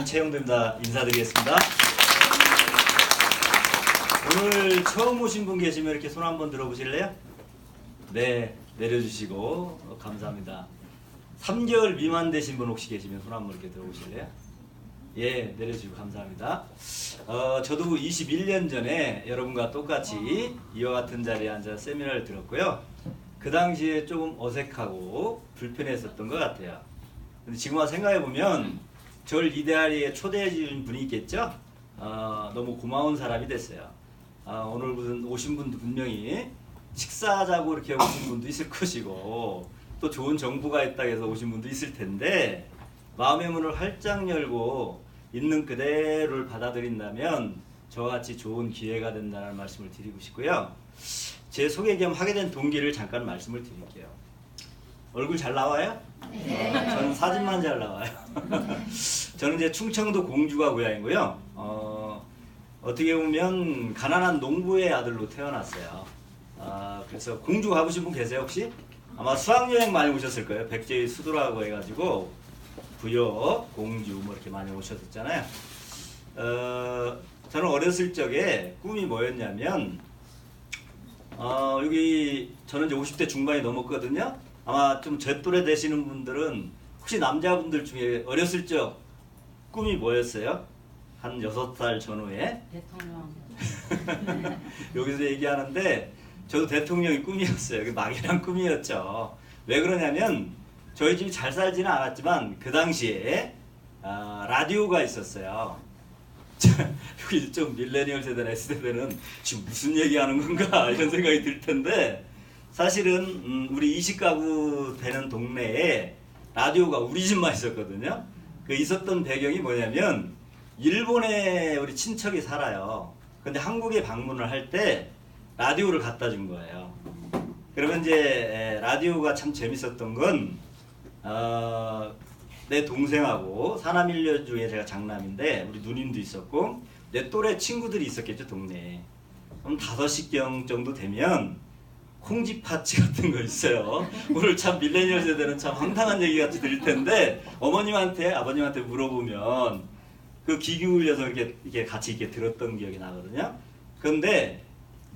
이채영도입니다. 인사드리겠습니다. 오늘 처음 오신 분 계시면 이렇게 손 한번 들어보실래요? 네, 내려주시고 감사합니다. 3개월 미만 되신 분 혹시 계시면 손 한번 이렇게 들어보실래요? 예, 내려주시고 감사합니다. 저도 21년 전에 여러분과 똑같이 이와 같은 자리에 앉아 세미나를 들었고요. 그 당시에 조금 어색하고 불편했었던 것 같아요. 근데 지금 와서 생각해보면 저를 이 자리에 초대해 주신 분이 있겠죠? 너무 고마운 사람이 됐어요. 오늘 오신 분도 분명히 식사하자고 이렇게 오신 분도 있을 것이고 또 좋은 정보가 있다고 해서 오신 분도 있을 텐데 마음의 문을 활짝 열고 있는 그대로를 받아들인다면 저와 같이 좋은 기회가 된다는 말씀을 드리고 싶고요. 제 소개 겸 하게 된 동기를 잠깐 말씀을 드릴게요. 얼굴 잘 나와요? 네. 저는 사진만 잘 나와요. 저는 이제 충청도 공주가 고향이고요. 어떻게 보면 가난한 농부의 아들로 태어났어요. 그래서 공주 가보신 분 계세요 혹시? 아마 수학여행 많이 오셨을 거예요. 백제의 수도라고 해가지고 부여, 공주 뭐 이렇게 많이 오셨었잖아요. 저는 어렸을 적에 꿈이 뭐였냐면 여기 저는 이제 50대 중반이 넘었거든요. 아마 좀 제 또래 되시는 분들은 혹시 남자분들 중에 어렸을 적 꿈이 뭐였어요? 한 6살 전후에? 대통령. 여기서 얘기하는데 저도 대통령이 꿈이었어요. 막연한 꿈이었죠. 왜 그러냐면 저희 집이 잘 살지는 않았지만 그 당시에 라디오가 있었어요. 여기 좀 밀레니얼 세대나 S세대는 지금 무슨 얘기하는 건가 이런 생각이 들 텐데 사실은 우리 20가구 되는 동네에 라디오가 우리 집만 있었거든요. 그 있었던 배경이 뭐냐면 일본에 우리 친척이 살아요. 근데 한국에 방문을 할 때 라디오를 갖다 준 거예요. 그러면 이제 라디오가 참 재밌었던 건 내 동생하고 사남일녀 중에 제가 장남인데 우리 누님도 있었고 내 또래 친구들이 있었겠죠 동네에. 그럼 5시경 정도 되면 콩쥐 파티 같은 거 있어요. 오늘 참 밀레니얼 세대는 참 황당한 얘기 같이 들릴 텐데 어머님한테 아버님한테 물어보면 그 귀 기울여서 이렇게 같이 이렇게 들었던 기억이 나거든요. 그런데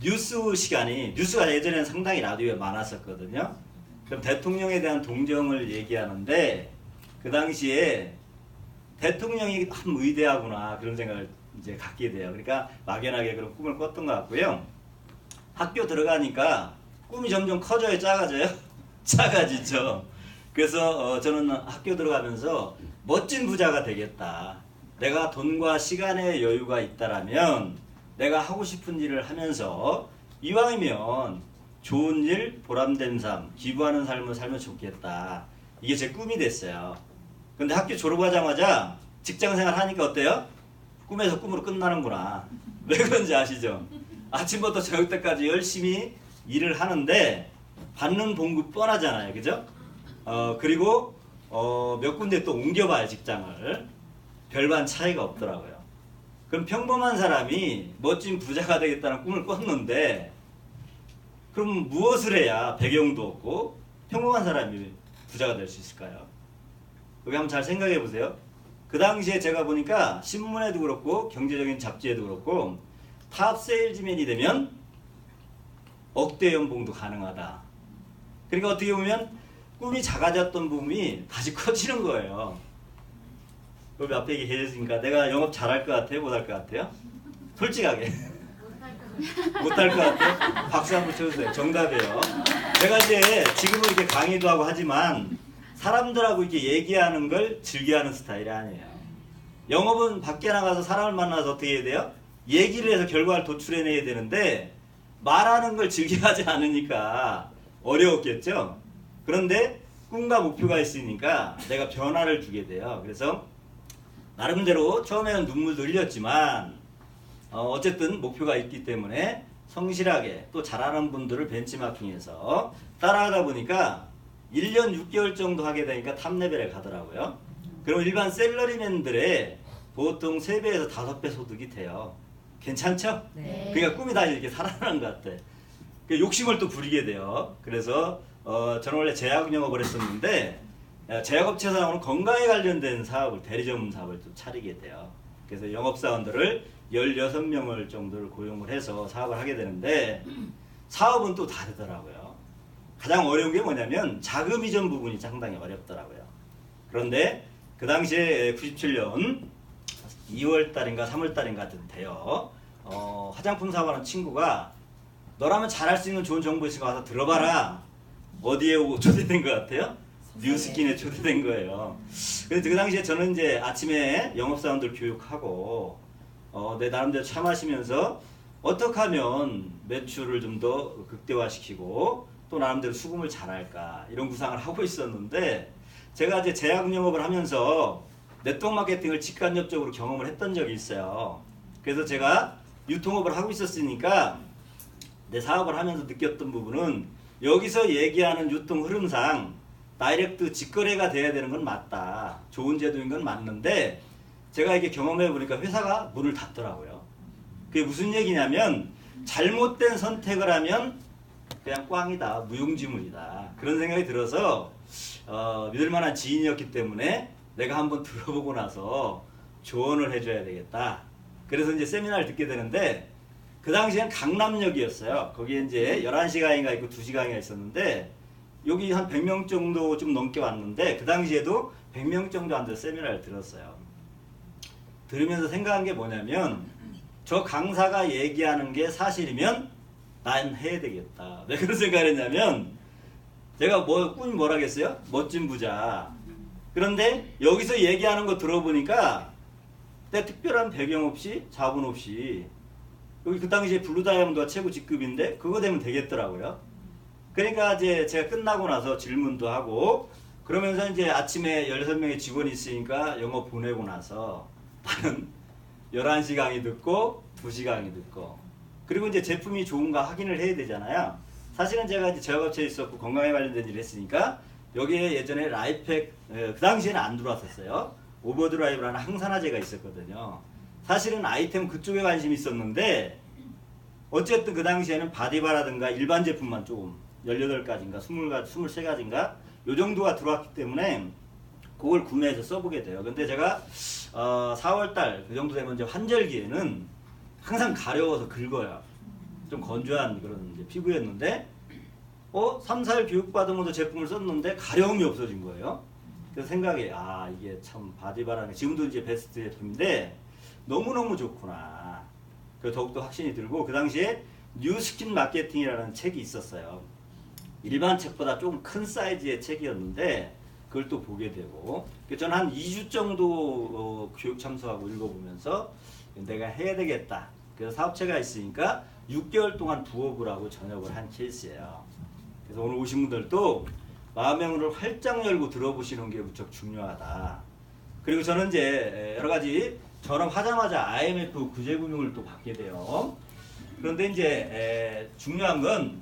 뉴스 시간이 뉴스가 예전에는 상당히 라디오에 많았었거든요. 그럼 대통령에 대한 동정을 얘기하는데 그 당시에 대통령이 참 위대하구나 그런 생각을 이제 갖게 돼요. 그러니까 막연하게 그런 꿈을 꿨던 것 같고요. 학교 들어가니까 꿈이 점점 커져요, 작아져요? 작아지죠. 그래서 저는 학교 들어가면서 멋진 부자가 되겠다. 내가 돈과 시간의 여유가 있다라면 내가 하고 싶은 일을 하면서 이왕이면 좋은 일, 보람된 삶, 기부하는 삶을 살면 좋겠다. 이게 제 꿈이 됐어요. 근데 학교 졸업하자마자 직장생활 하니까 어때요? 꿈에서 꿈으로 끝나는구나. 왜 그런지 아시죠? 아침부터 저녁 때까지 열심히 일을 하는데 받는 봉급 뻔하잖아요. 그죠? 그리고 몇 군데 또 옮겨봐요 직장을. 별반 차이가 없더라고요. 그럼 평범한 사람이 멋진 부자가 되겠다는 꿈을 꿨는데 그럼 무엇을 해야 배경도 없고 평범한 사람이 부자가 될 수 있을까요? 여기 한번 잘 생각해 보세요. 그 당시에 제가 보니까 신문에도 그렇고 경제적인 잡지에도 그렇고 탑 세일즈맨이 되면 억대 연봉도 가능하다. 그러니까 어떻게 보면 꿈이 작아졌던 부분이 다시 커지는 거예요. 여기 앞에 계셨으니까 내가 영업 잘할 것 같아요? 못할 것 같아요? 솔직하게. 못할 것 같아요? 박수 한번 쳐주세요. 정답이에요. 제가 이제 지금은 이렇게 강의도 하고 하지만 사람들하고 이렇게 얘기하는 걸 즐겨하는 스타일이 아니에요. 영업은 밖에 나가서 사람을 만나서 어떻게 해야 돼요? 얘기를 해서 결과를 도출해내야 되는데 말하는 걸 즐겨하지 않으니까 어려웠겠죠? 그런데 꿈과 목표가 있으니까 내가 변화를 주게 돼요. 그래서 나름대로 처음에는 눈물도 흘렸지만 어쨌든 목표가 있기 때문에 성실하게 또 잘하는 분들을 벤치마킹해서 따라하다 보니까 1년 6개월 정도 하게 되니까 탑레벨에 가더라고요. 그럼 일반 셀러리맨들의 보통 3배에서 5배 소득이 돼요. 괜찮죠? 네. 그러니까 꿈이 다 이렇게 살아나는 것 같아. 욕심을 또 부리게 돼요. 그래서 저는 원래 제약 영업을 했었는데 제약업체에서 나오는 건강에 관련된 사업을 대리점 사업을 좀 차리게 돼요. 그래서 영업사원들을 16명을 정도를 고용을 해서 사업을 하게 되는데 사업은 또 다르더라고요. 가장 어려운 게 뭐냐면 자금 이전 부분이 상당히 어렵더라고요. 그런데 그 당시에 97년 2월 달인가 3월 달인가 돼요. 화장품 사업하는 친구가 너라면 잘할 수 있는 좋은 정보 있으니까 와서 들어봐라. 어디에 초대된 것 같아요? 뉴스킨에 초대된 거예요. 그래서 그 당시에 저는 이제 아침에 영업사원들 교육하고 내 나름대로 차 마시면서 어떻게 하면 매출을 좀 더 극대화시키고 또 나름대로 수금을 잘할까 이런 구상을 하고 있었는데 제가 이제 제약 영업을 하면서 네트워크 마케팅을 직간접적으로 경험을 했던 적이 있어요. 그래서 제가 유통업을 하고 있었으니까 내 사업을 하면서 느꼈던 부분은 여기서 얘기하는 유통 흐름상 다이렉트 직거래가 돼야 되는 건 맞다. 좋은 제도인 건 맞는데 제가 이게 경험해 보니까 회사가 문을 닫더라고요. 그게 무슨 얘기냐면 잘못된 선택을 하면 그냥 꽝이다. 무용지물이다. 그런 생각이 들어서 믿을 만한 지인이었기 때문에 내가 한번 들어보고 나서 조언을 해줘야 되겠다. 그래서 이제 세미나를 듣게 되는데 그 당시엔 강남역이었어요. 거기에 이제 11시 강의가 있고 2시 강의가 있었는데 여기 한 100명 정도 좀 넘게 왔는데 그 당시에도 100명 정도 앉아서 세미나를 들었어요. 들으면서 생각한 게 뭐냐면 저 강사가 얘기하는 게 사실이면 난 해야 되겠다. 왜 그런 생각을 했냐면 제가 꿈이 뭐라겠어요? 멋진 부자. 그런데 여기서 얘기하는 거 들어보니까 내 특별한 배경 없이 자본 없이 여기 그 당시에 블루 다이아몬드가 최고 직급인데 그거 되면 되겠더라고요. 그러니까 이제 제가 끝나고 나서 질문도 하고 그러면서 이제 아침에 16명의 직원이 있으니까 영업 보내고 나서 나는 11시 강의 듣고 2시 강의 듣고 그리고 이제 제품이 좋은가 확인을 해야 되잖아요. 사실은 제가 이제 제약업체에 있었고 건강에 관련된 일을 했으니까 여기에 예전에 라이팩 그 당시에는 안 들어왔었어요. 오버드라이브라는 항산화제가 있었거든요. 사실은 아이템 그쪽에 관심이 있었는데 어쨌든 그 당시에는 바디바라든가 일반 제품만 조금 18가지인가 23가지인가 요 정도가 들어왔기 때문에 그걸 구매해서 써보게 돼요. 근데 제가 4월달 그 정도 되면 이제 환절기에는 항상 가려워서 긁어요. 좀 건조한 그런 이제 피부였는데 3, 4일 교육받으면서 제품을 썼는데 가려움이 없어진 거예요. 그래서 생각이 이게 참 바디바라는 지금도 이제 베스트 제품인데 너무너무 좋구나. 그래서 더욱더 확신이 들고 그 당시에 뉴스킨 마케팅이라는 책이 있었어요. 일반 책보다 좀 큰 사이즈의 책이었는데 그걸 또 보게 되고 저는 한 2주 정도 교육 참석하고 읽어보면서 내가 해야 되겠다. 그래서 사업체가 있으니까 6개월 동안 부업을 하고 전역을 한 케이스예요. 그래서 오늘 오신 분들도 마음의 문을 활짝 열고 들어보시는 게 무척 중요하다. 그리고 저는 이제 여러 가지 전업하자마자 IMF 구제금융을 또 받게 돼요. 그런데 이제 중요한 건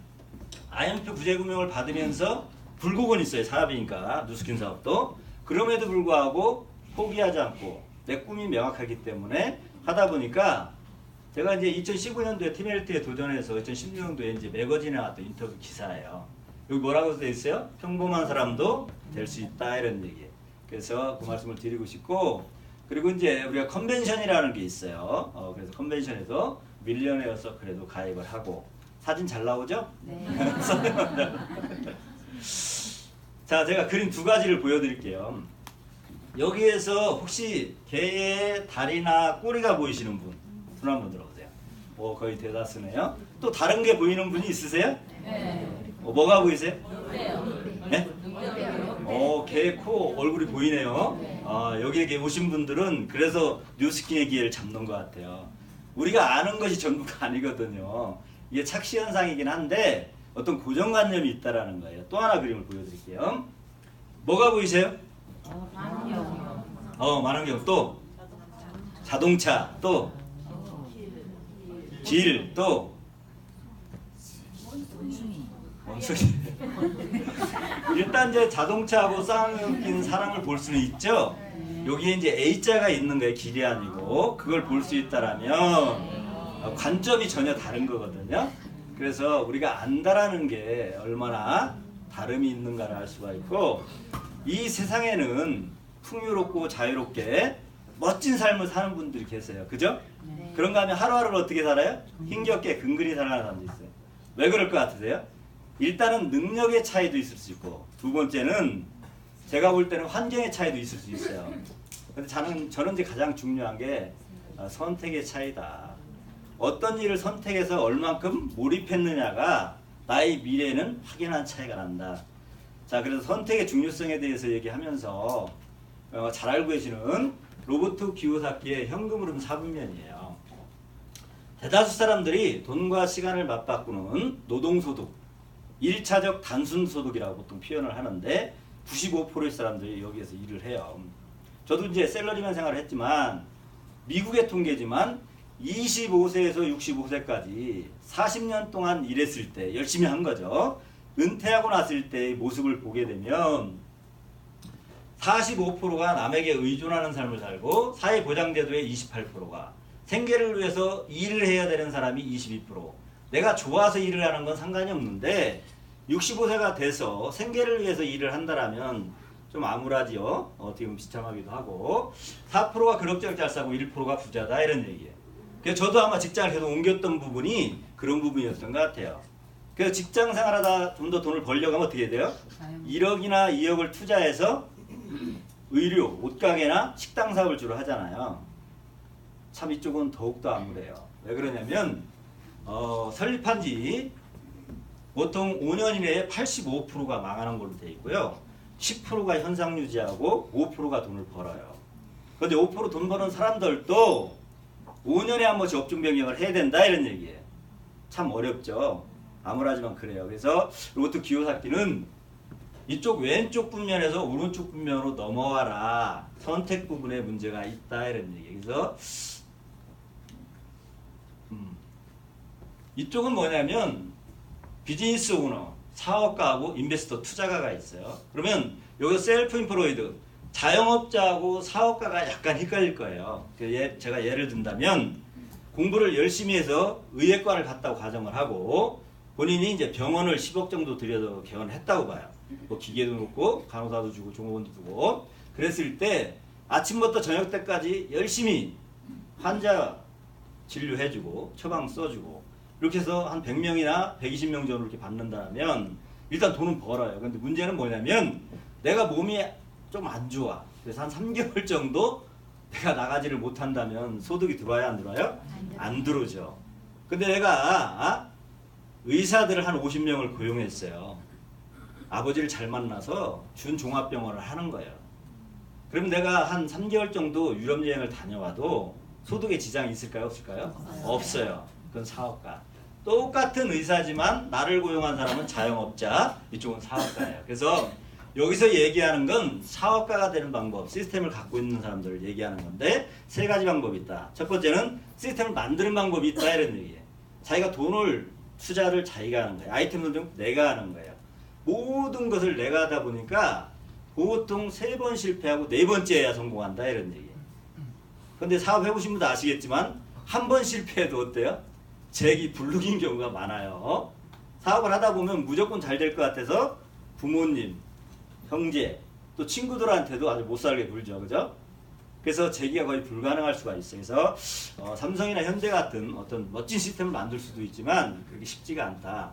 IMF 구제금융을 받으면서 굴곡은 있어요. 사업이니까 뉴스킨 사업도. 그럼에도 불구하고 포기하지 않고 내 꿈이 명확하기 때문에 하다 보니까 제가 이제 2015년도에 팀헬트에 도전해서 2016년도에 이제 매거진에 나왔던 인터뷰 기사예요. 여기 뭐라고 써 있어요? 평범한 사람도 될 수 있다 이런 얘기. 그래서 그 말씀을 드리고 싶고 그리고 이제 우리가 컨벤션이라는 게 있어요. 그래서 컨벤션에서 밀리언웨어 서클에도 가입을 하고 사진 잘 나오죠? 네. 자, 제가 그림 2가지를 보여드릴게요. 여기에서 혹시 개의 다리나 꼬리가 보이시는 분? 손 한번 들어보세요. 거의 대다수네요. 또 다른 게 보이는 분이 있으세요? 네. 뭐가 보이세요? 눈뼈요. 네? 개 코 얼굴이 보이네요. 여기에 오신 분들은 그래서 뉴스킨의 기회를 잡는 것 같아요. 우리가 아는 것이 전부가 아니거든요. 이게 착시 현상이긴 한데 어떤 고정관념이 있다라는 거예요. 또 하나 그림을 보여드릴게요. 뭐가 보이세요? 만원경 또 자동차 또 길 또 원숭이. 일단 이제 자동차하고 쌍용긴 사람을 볼 수는 있죠. 여기에 이제 A자가 있는 거예요. 길이 아니고 그걸 볼 수 있다라면 관점이 전혀 다른 거거든요. 그래서 우리가 안다라는 게 얼마나 다름이 있는가를 알 수가 있고 이 세상에는 풍요롭고 자유롭게 멋진 삶을 사는 분들이 계세요. 그죠? 네. 그런가 하면 하루하루를 어떻게 살아요? 힘겹게 근근히 살아가는 사람도 있어요. 왜 그럴 것 같으세요? 일단은 능력의 차이도 있을 수 있고, 두 번째는 제가 볼 때는 환경의 차이도 있을 수 있어요. 근데 저는 이제 가장 중요한 게 선택의 차이다. 어떤 일을 선택해서 얼만큼 몰입했느냐가 나의 미래에는 확연한 차이가 난다. 자, 그래서 선택의 중요성에 대해서 얘기하면서 잘 알고 계시는 로버트 기요사키의 현금 흐름 4분면이에요. 대다수 사람들이 돈과 시간을 맞바꾸는 노동소득, 1차적 단순소득이라고 보통 표현을 하는데 95%의 사람들이 여기에서 일을 해요. 저도 이제 샐러리맨 생활을 했지만 미국의 통계지만 25세에서 65세까지 40년 동안 일했을 때 열심히 한 거죠. 은퇴하고 났을 때의 모습을 보게 되면 45%가 남에게 의존하는 삶을 살고 사회보장제도의 28%가 생계를 위해서 일을 해야 되는 사람이 22%. 내가 좋아서 일을 하는 건 상관이 없는데 65세가 돼서 생계를 위해서 일을 한다라면 좀 암울하지요. 어떻게 보면 비참하기도 하고 4%가 그럭저럭 잘 싸고 1%가 부자다 이런 얘기예요. 그래서 저도 아마 직장을 계속 옮겼던 부분이 그런 부분이었던 것 같아요. 그래서 직장 생활하다 좀 더 돈을 벌려고 하면 어떻게 돼요? 1억이나 2억을 투자해서 의류, 옷가게나 식당 사업을 주로 하잖아요. 참 이쪽은 더욱더 암울해요. 왜 그러냐면 설립한 지 보통 5년 이내에 85%가 망하는 걸로 되어 있고요. 10%가 현상 유지하고 5%가 돈을 벌어요. 그런데 5% 돈 버는 사람들도 5년에 한 번씩 업종 변경을 해야 된다 이런 얘기예요. 참 어렵죠. 암울하지만 그래요. 그래서 로버트 기요사키는 이쪽 왼쪽 분면에서 오른쪽 분면으로 넘어와라. 선택 부분에 문제가 있다 이런 얘기예요. 그래서 이쪽은 뭐냐면 비즈니스 오너, 사업가하고 인베스터, 투자가가 있어요. 그러면 여기서 셀프 인플로이드, 자영업자하고 사업가가 약간 헷갈릴 거예요. 제가 예를 든다면 공부를 열심히 해서 의예과를 갔다고 가정을 하고 본인이 이제 병원을 10억 정도 들여서 개원을 했다고 봐요. 뭐 기계도 놓고 간호사도 주고 종업원도 주고 그랬을 때 아침부터 저녁 때까지 열심히 환자 진료해주고 처방 써주고 이렇게 해서 한 100명이나 120명 정도 이렇게 받는다면 일단 돈은 벌어요. 근데 문제는 뭐냐면 내가 몸이 좀 안 좋아. 그래서 한 3개월 정도 내가 나가지를 못한다면 소득이 들어와야 안 들어와요? 안 들어오죠. 근데 내가 의사들을 한 50명을 고용했어요. 아버지를 잘 만나서 준종합병원을 하는 거예요. 그럼 내가 한 3개월 정도 유럽 여행을 다녀와도 소득에 지장이 있을까요? 없을까요? 없어요. 그건 사업가. 똑같은 의사지만 나를 고용한 사람은 자영업자, 이쪽은 사업가예요. 그래서 여기서 얘기하는 건 사업가가 되는 방법, 시스템을 갖고 있는 사람들을 얘기하는 건데 세 가지 방법이 있다. 첫 번째는 시스템을 만드는 방법이 있다 이런 얘기예요. 자기가 돈을 투자를 자기가 하는 거예요. 아이템을 좀 내가 하는 거예요. 모든 것을 내가 하다 보니까 보통 3번 실패하고 4번째야 성공한다 이런 얘기예요. 근데 사업 해보신 분도 아시겠지만 한 번 실패해도 어때요? 재기 불능인 경우가 많아요. 사업을 하다 보면 무조건 잘 될 것 같아서 부모님, 형제, 또 친구들한테도 아주 못 살게 굴죠. 그죠? 그래서 재기가 거의 불가능할 수가 있어요. 그래서 삼성이나 현대 같은 어떤 멋진 시스템을 만들 수도 있지만 그렇게 쉽지가 않다.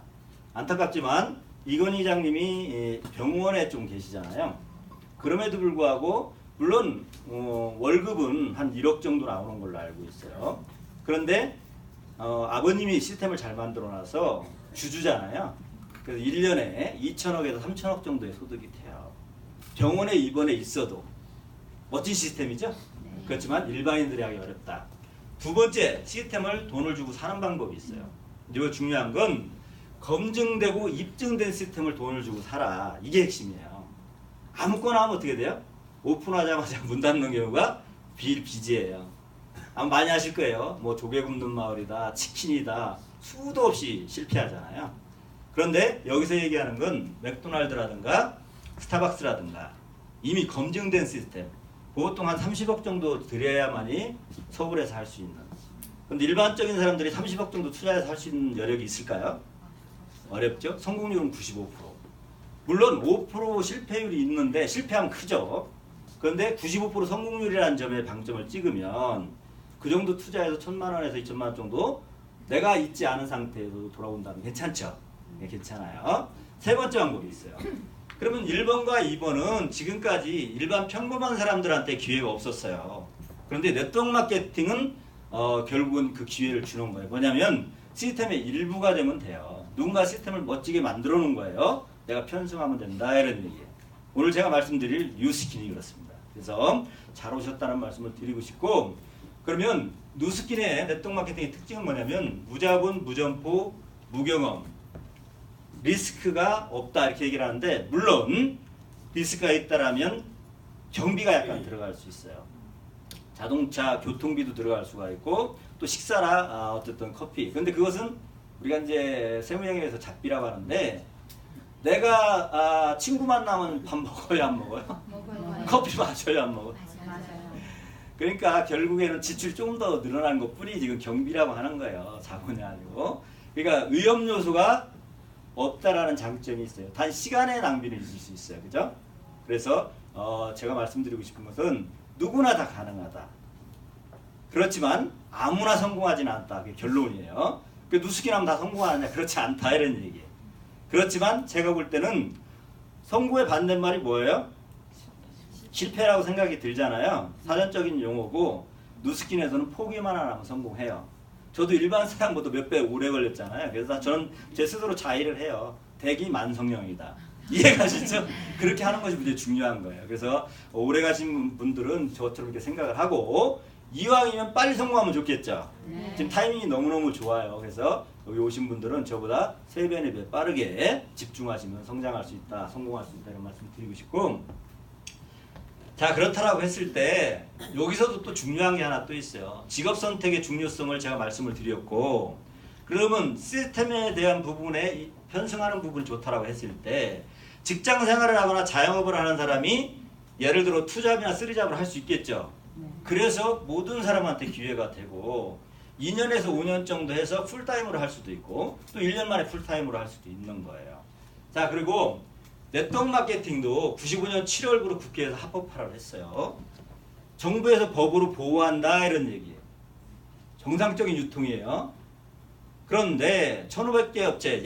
안타깝지만 이건희 이장님이 병원에 좀 계시잖아요. 그럼에도 불구하고 물론 월급은 한 1억 정도 나오는 걸로 알고 있어요. 그런데 아버님이 시스템을 잘 만들어놔서 주주잖아요. 그래서 1년에 2천억에서 3천억 정도의 소득이 돼요. 병원에 입원해 있어도 멋진 시스템이죠? 네. 그렇지만 일반인들이 하기 어렵다. 두 번째, 시스템을 돈을 주고 사는 방법이 있어요. 이거 중요한 건 검증되고 입증된 시스템을 돈을 주고 사라. 이게 핵심이에요. 아무거나 하면 어떻게 돼요? 오픈하자마자 문 닫는 경우가 비일비재해요. 아마 많이 아실 거예요. 뭐 조개 굽는 마을이다, 치킨이다, 수도 없이 실패하잖아요. 그런데 여기서 얘기하는 건 맥도날드라든가 스타벅스라든가 이미 검증된 시스템, 보통 한 30억 정도 들여야만이 서울에서 할 수 있는. 근데 일반적인 사람들이 30억 정도 투자해서 할 수 있는 여력이 있을까요? 어렵죠? 성공률은 95%. 물론 5% 실패율이 있는데 실패하면 크죠. 그런데 95% 성공률이라는 점에 방점을 찍으면 그 정도 투자해서 1,000만 원에서 2,000만 원 정도 내가 잊지 않은 상태에서 돌아온다면 괜찮죠? 네, 괜찮아요. 세 번째 방법이 있어요. 그러면 1번과 2번은 지금까지 일반 평범한 사람들한테 기회가 없었어요. 그런데 네트워크 마케팅은 결국은 그 기회를 주는 거예요. 뭐냐면 시스템의 일부가 되면 돼요. 누군가 시스템을 멋지게 만들어 놓은 거예요. 내가 편승하면 된다 이런 얘기예요. 오늘 제가 말씀드릴 뉴스킨이 그렇습니다. 그래서 잘 오셨다는 말씀을 드리고 싶고, 그러면 뉴스킨의 네트워크 마케팅의 특징은 뭐냐면 무자본, 무점포, 무경험, 리스크가 없다 이렇게 얘기를 하는데, 물론 리스크가 있다라면 경비가 약간 들어갈 수 있어요. 자동차 교통비도 들어갈 수가 있고 또 식사나 어쨌든 커피. 근데 그것은 우리가 이제 세무영역에서 잡비라고 하는데, 내가 친구 만나면 밥 먹어야 안 먹어요? 먹어요. 커피 마셔야 안 먹어요? 맞아요. 그러니까 결국에는 지출이 좀 더 늘어난 것뿐이 지금 경비라고 하는 거예요. 자본이 아니고. 그러니까 위험 요소가 없다라는 장점이 있어요. 단 시간의 낭비를 있을 수 있어요. 그죠? 그래서 제가 말씀드리고 싶은 것은 누구나 다 가능하다. 그렇지만 아무나 성공하지는 않다. 그게 결론이에요. 그 누수기나면 다 성공하느냐? 그렇지 않다 이런 얘기예요. 그렇지만 제가 볼 때는 성공의 반대말이 뭐예요? 실패라고 생각이 들잖아요. 사전적인 용어고 누스킨에서는 포기만 안 하면 성공해요. 저도 일반 사람보다 몇 배 오래 걸렸잖아요. 그래서 저는 제 스스로 자의를 해요. 대기 만성형이다. 이해가시죠? 그렇게 하는 것이 굉장히 중요한 거예요. 그래서 오래 가신 분들은 저처럼 이렇게 생각을 하고 이왕이면 빨리 성공하면 좋겠죠. 네. 지금 타이밍이 너무너무 좋아요. 그래서 여기 오신 분들은 저보다 3배, 4배 빠르게 집중하시면 성장할 수 있다, 성공할 수 있다 이런 말씀 드리고 싶고, 자 그렇다라고 했을 때 여기서도 또 중요한 게 하나 또 있어요. 직업 선택의 중요성을 제가 말씀을 드렸고, 그러면 시스템에 대한 부분에 편승하는 부분이 좋다라고 했을 때 직장 생활을 하거나 자영업을 하는 사람이 예를 들어 투잡이나 쓰리잡을 할 수 있겠죠. 그래서 모든 사람한테 기회가 되고 2년에서 5년 정도 해서 풀타임으로 할 수도 있고 또 1년 만에 풀타임으로 할 수도 있는 거예요. 자 그리고 네트워크 마케팅도 95년 7월부로 국회에서 합법화를 했어요. 정부에서 법으로 보호한다 이런 얘기예요. 정상적인 유통이에요. 그런데 1,500개 업체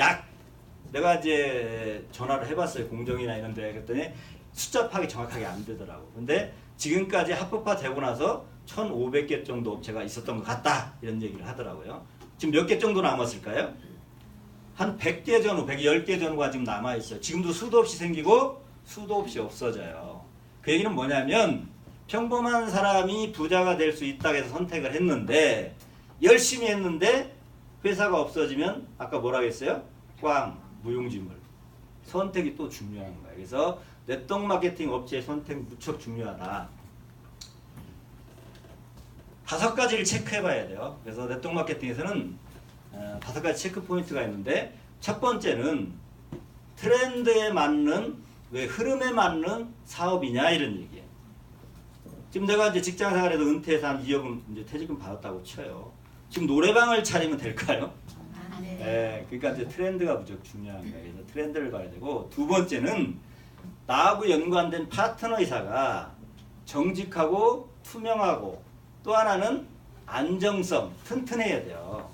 내가 이제 전화를 해봤어요. 공정이나 이런 데. 그랬더니 숫자 파악이 정확하게 안 되더라고. 근데 지금까지 합법화 되고 나서 1,500개 정도 업체가 있었던 것 같다 이런 얘기를 하더라고요. 지금 몇 개 정도 남았을까요? 한 100개 전후, 110개 전후가 지금 남아있어요. 지금도 수도 없이 생기고 수도 없이 없어져요. 그 얘기는 뭐냐면 평범한 사람이 부자가 될 수 있다고 해서 선택을 했는데 열심히 했는데 회사가 없어지면 아까 뭐라고 했어요? 꽝, 무용지물. 선택이 또 중요한 거예요. 그래서 네트워크 마케팅 업체의 선택 무척 중요하다. 5가지를 체크해 봐야 돼요. 그래서 네트워크 마케팅에서는 5가지 체크 포인트가 있는데, 첫 번째는 트렌드에 맞는, 왜 흐름에 맞는 사업이냐 이런 얘기예요. 지금 내가 이제 직장 생활에서 은퇴해서 한 2억은 이제 퇴직금 받았다고 쳐요. 지금 노래방을 차리면 될까요? 네, 그러니까 이제 트렌드가 무척 중요한 거예요. 그래서 트렌드를 봐야 되고, 두 번째는 나하고 연관된 파트너이사가 정직하고 투명하고, 또 하나는 안정성, 튼튼해야 돼요.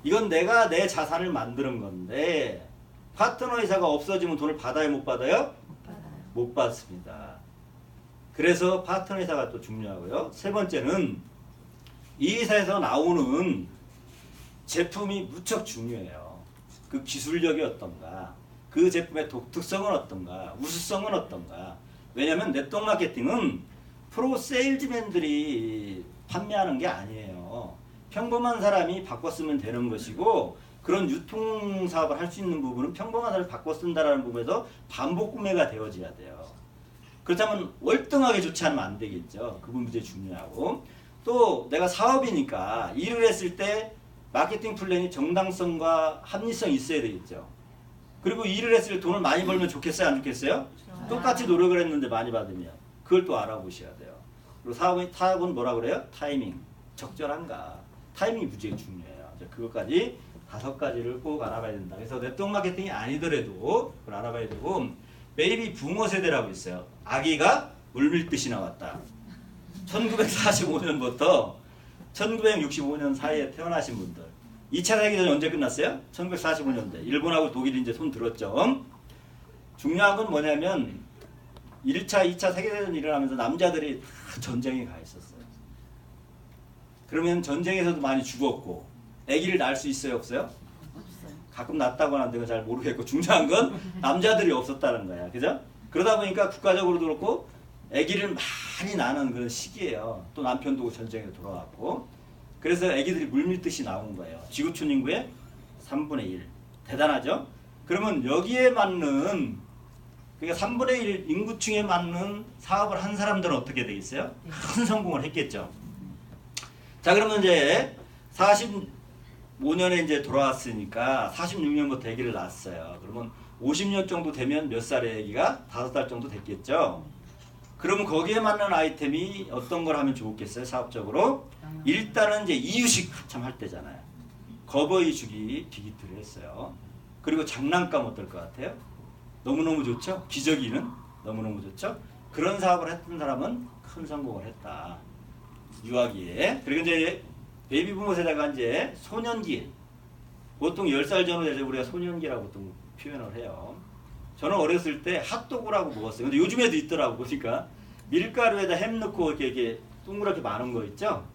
이건 내가 내 자산을 만드는 건데 파트너이사가 없어지면 돈을 받아요, 못 받아요? 못 받습니다. 그래서 파트너이사가 또 중요하고요. 세 번째는 이 회사에서 나오는 제품이 무척 중요해요. 그 기술력이 어떤가, 그 제품의 독특성은 어떤가, 우수성은 어떤가. 왜냐하면 네트워크 마케팅은 프로 세일즈맨들이 판매하는 게 아니에요. 평범한 사람이 바꿔 쓰면 되는 것이고, 그런 유통사업을 할 수 있는 부분은 평범한 사람이 바꿔 쓴다는 부분에서 반복 구매가 되어져야 돼요. 그렇다면 월등하게 좋지 않으면 안 되겠죠. 그 부분이 중요하고, 또 내가 사업이니까 일을 했을 때 마케팅 플랜이 정당성과 합리성이 있어야 되겠죠. 그리고 일을 했을 때 돈을 많이 벌면 좋겠어요, 안 좋겠어요? 똑같이 노력을 했는데 많이 받으면 그걸 또 알아보셔야 돼요. 그리고 사업은 뭐라 그래요? 타이밍, 적절한가. 타이밍이 무지하게 중요해요. 그것까지 5가지를 꼭 알아봐야 된다. 그래서 네트워크 마케팅이 아니더라도 그걸 알아봐야 되고, 베이비 부모 세대라고 있어요. 아기가 물밀듯이 나왔다. 1945년부터 1965년 사이에 태어나신 분들. 2차 세계대전 언제 끝났어요? 1945년대. 일본하고 독일이 이제 손 들었죠. 중요한 건 뭐냐면 1차, 2차 세계대전이 일어나면서 남자들이 다 전쟁에 가 있었어요. 그러면 전쟁에서도 많이 죽었고, 아기를 낳을 수 있어요, 없어요? 없어요. 가끔 낳았다고 하는데 그건 잘 모르겠고, 중요한 건 남자들이 없었다는 거야. 그죠? 그러다 보니까 국가적으로도 그렇고 아기를 많이 낳는 그런 시기예요. 또 남편도 전쟁에 돌아왔고. 그래서 아기들이 물밀듯이 나온 거예요. 지구촌 인구의 3분의 1. 대단하죠? 그러면 여기에 맞는, 그러니까 3분의 1 인구층에 맞는 사업을 한 사람들은 어떻게 되겠어요? 큰 성공을 했겠죠. 자, 그러면 이제 45년에 이제 돌아왔으니까 46년부터 아기를 낳았어요. 그러면 50년 정도 되면 몇 살의 아기가? 5살 정도 됐겠죠. 그러면 거기에 맞는 아이템이 어떤 걸 하면 좋겠어요? 사업적으로? 일단은 이제 이유식 한참 할 때잖아요. 거버이 주기 빅히트를 했어요. 그리고 장난감 어떨 것 같아요? 너무너무 좋죠? 기저귀는 너무너무 좋죠? 그런 사업을 했던 사람은 큰 성공을 했다. 유아기에. 그리고 이제 베이비 부모 세대가 이제 소년기. 보통 10살 전후 돼서 우리가 소년기라고 보통 표현을 해요. 저는 어렸을 때 핫도그라고 먹었어요. 근데 요즘에도 있더라고 보니까. 밀가루에다 햄 넣고 이렇게 동그랗게 많은 거 있죠?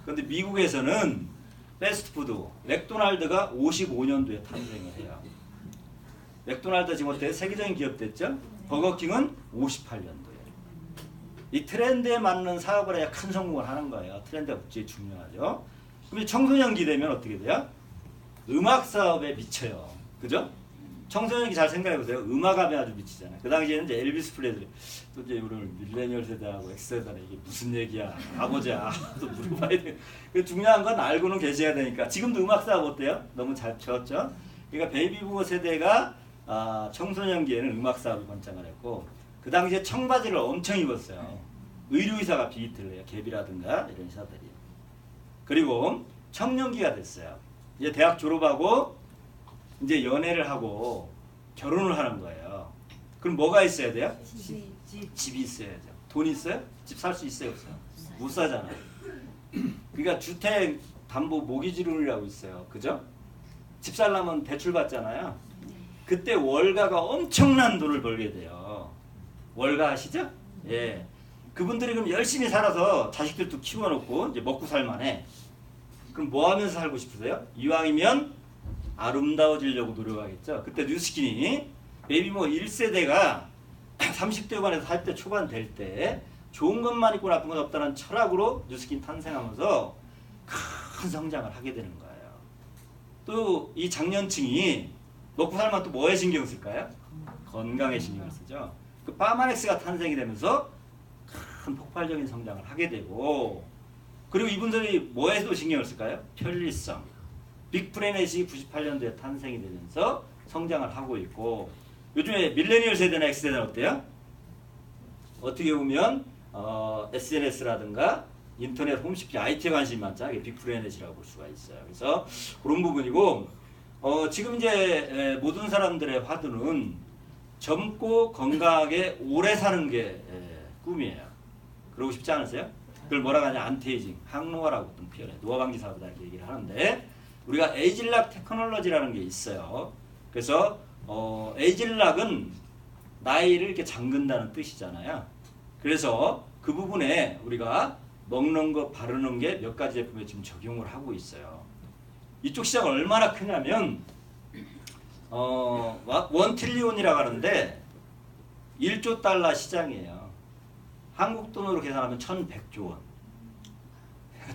근데 미국에서는 패스트푸드, 맥도날드가 55년도에 탄생을 해요. 맥도날드 지금 어때요? 세계적인 기업 됐죠? 버거킹은 58년도에. 이 트렌드에 맞는 사업을 해야 큰 성공을 하는 거예요. 트렌드가 굉장히 중요하죠. 그럼 청소년기 되면 어떻게 돼요? 음악 사업에 미쳐요. 그죠? 청소년기 잘 생각해보세요. 음악하면 아주 미치잖아요. 그 당시에는 이제 엘비스 프레슬리, 또 이제 우리 밀레니얼 세대하고 X세대는 이게 무슨 얘기야, 아버지야, 또 물어봐야 돼. 그 중요한 건 알고는 계셔야 되니까. 지금도 음악 사업 어때요? 너무 잘 쳤죠? 그러니까 베이비 부모 세대가 청소년기에는 음악 사업이 번창을 했고, 그 당시에 청바지를 엄청 입었어요. 의류의사가 빅히트를 해요. 갭이라든가 이런 회사들이. 그리고 청년기가 됐어요. 이제 대학 졸업하고 이제 연애를 하고 결혼을 하는 거예요. 그럼 뭐가 있어야 돼요? 집이 있어야죠. 돈 있어요? 집 살 수 있어요? 없어요? 못 사잖아요. 그러니까 주택 담보 모기지론이라고 있어요. 그죠? 집 살려면 대출 받잖아요. 그때 월가가 엄청난 돈을 벌게 돼요. 월가 아시죠? 예. 그분들이 그럼 열심히 살아서 자식들도 키워놓고 이제 먹고 살만해. 그럼 뭐 하면서 살고 싶으세요? 이왕이면 아름다워지려고 노력하겠죠. 그때 뉴스킨이 베이비모 1세대가 30대 후반에서 40대 초반 될 때 좋은 것만 있고 나쁜 건 없다는 철학으로 뉴스킨 탄생하면서 큰 성장을 하게 되는 거예요. 또 이 장년층이 먹고 살면 또 뭐에 신경 쓸까요? 건강에 신경을 쓰죠. 그 파마넥스가 탄생이 되면서 큰 폭발적인 성장을 하게 되고, 그리고 이분들이 뭐에도 신경을 쓸까요? 편리성. 빅프레넷이 98년도에 탄생이 되면서 성장을 하고 있고, 요즘에 밀레니얼 세대나 X세대는 어때요? 어떻게 보면 SNS라든가 인터넷 홈쇼핑 IT에 관심이 많잖아요. 이게 빅프레넷이라고 볼 수가 있어요. 그래서 그런 부분이고, 지금 이제 모든 사람들의 화두는 젊고 건강하게 오래 사는 게 꿈이에요. 그러고 싶지 않으세요? 그걸 뭐라고 하냐? 안티에이징, 항노화라고 표현해. 노화 방지 사업이다 이렇게 얘기를 하는데, 우리가 에이질락 테크놀로지라는 게 있어요. 그래서 에이질락은 나이를 이렇게 잠근다는 뜻이잖아요. 그래서 그 부분에 우리가 먹는 거, 바르는 게 몇 가지 제품에 지금 적용을 하고 있어요. 이쪽 시장은 얼마나 크냐면 1트리온이라고 하는데 1조 달러 시장이에요. 한국 돈으로 계산하면 1100조 원.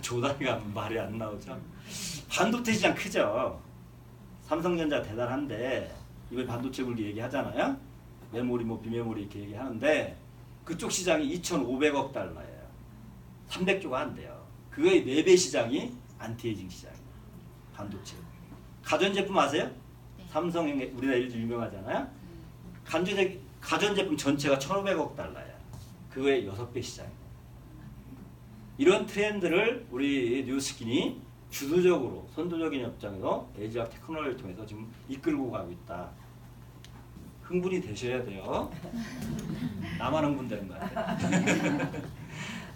조 단위가 말이 안 나오죠. 반도체 시장 크죠. 삼성전자 대단한데 이번 반도체 굴기 얘기하잖아요. 메모리 뭐 비메모리 이렇게 얘기하는데 그쪽 시장이 2,500억 달러예요. 300조가 안 돼요. 그거의 4배 시장이 안티에이징 시장이에요. 반도체. 가전제품 아세요? 네. 삼성 우리나라 일주 유명하잖아요. 가전제품 전체가 1,500억 달러예요. 그거의 6배 시장이에요. 이런 트렌드를 우리 뉴스킨이 주도적으로 선도적인 입장에서 에이지학 테크놀로지를 통해서 지금 이끌고 가고 있다. 흥분이 되셔야 돼요. 나만 흥분되는 것 같아요.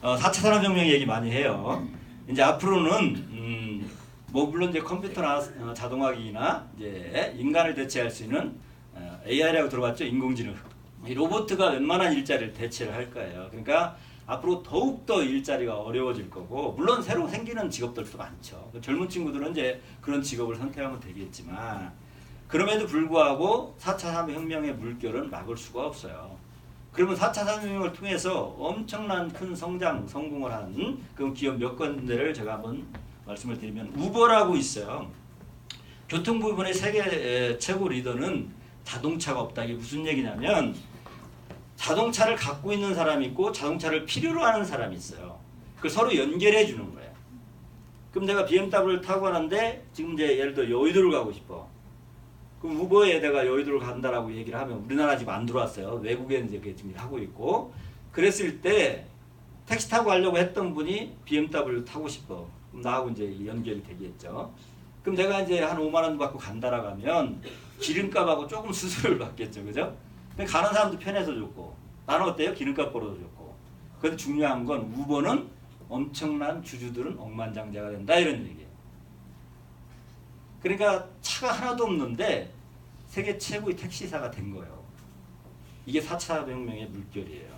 4차 산업혁명 얘기 많이 해요. 이제 앞으로는 뭐 물론 이제 컴퓨터나 자동화기나 이제 인간을 대체할 수 있는 AI라고 들어봤죠? 인공지능. 이 로봇가 웬만한 일자리를 대체를 할 거예요. 그러니까 앞으로 더욱더 일자리가 어려워질 거고, 물론 새로 생기는 직업들도 많죠. 젊은 친구들은 이제 그런 직업을 선택하면 되겠지만, 그럼에도 불구하고 4차 산업혁명의 물결은 막을 수가 없어요. 그러면 4차 산업혁명을 통해서 엄청난 큰 성공을 한 그 기업 몇 군데를 제가 한번 말씀을 드리면, 우버라고 있어요. 교통 부분의 세계 최고 리더는 자동차가 없다. 이게 무슨 얘기냐면, 자동차를 갖고 있는 사람이 있고 자동차를 필요로 하는 사람이 있어요. 그걸 서로 연결해 주는 거예요. 그럼 내가 BMW를 타고 가는데 지금 이제 예를 들어 여의도를 가고 싶어. 그럼 우버에 내가 여의도를 간다라고 얘기를 하면, 우리나라 지금 안 들어왔어요. 외국에는 이제 지금 하고 있고. 그랬을 때 택시 타고 가려고 했던 분이 BMW 타고 싶어. 그럼 나하고 이제 연결이 되겠죠. 그럼 내가 이제 한 5만 원 받고 간다라고 하면 기름값하고 조금 수수료를 받겠죠. 그죠? 가는 사람도 편해서 좋고, 나는 어때요? 기름값 벌어도 좋고. 그런데 중요한 건 우버는 엄청난 주주들은 억만장자가 된다, 이런 얘기예요. 그러니까 차가 하나도 없는데 세계 최고의 택시사가 된 거예요. 이게 4차 혁명의 물결이에요.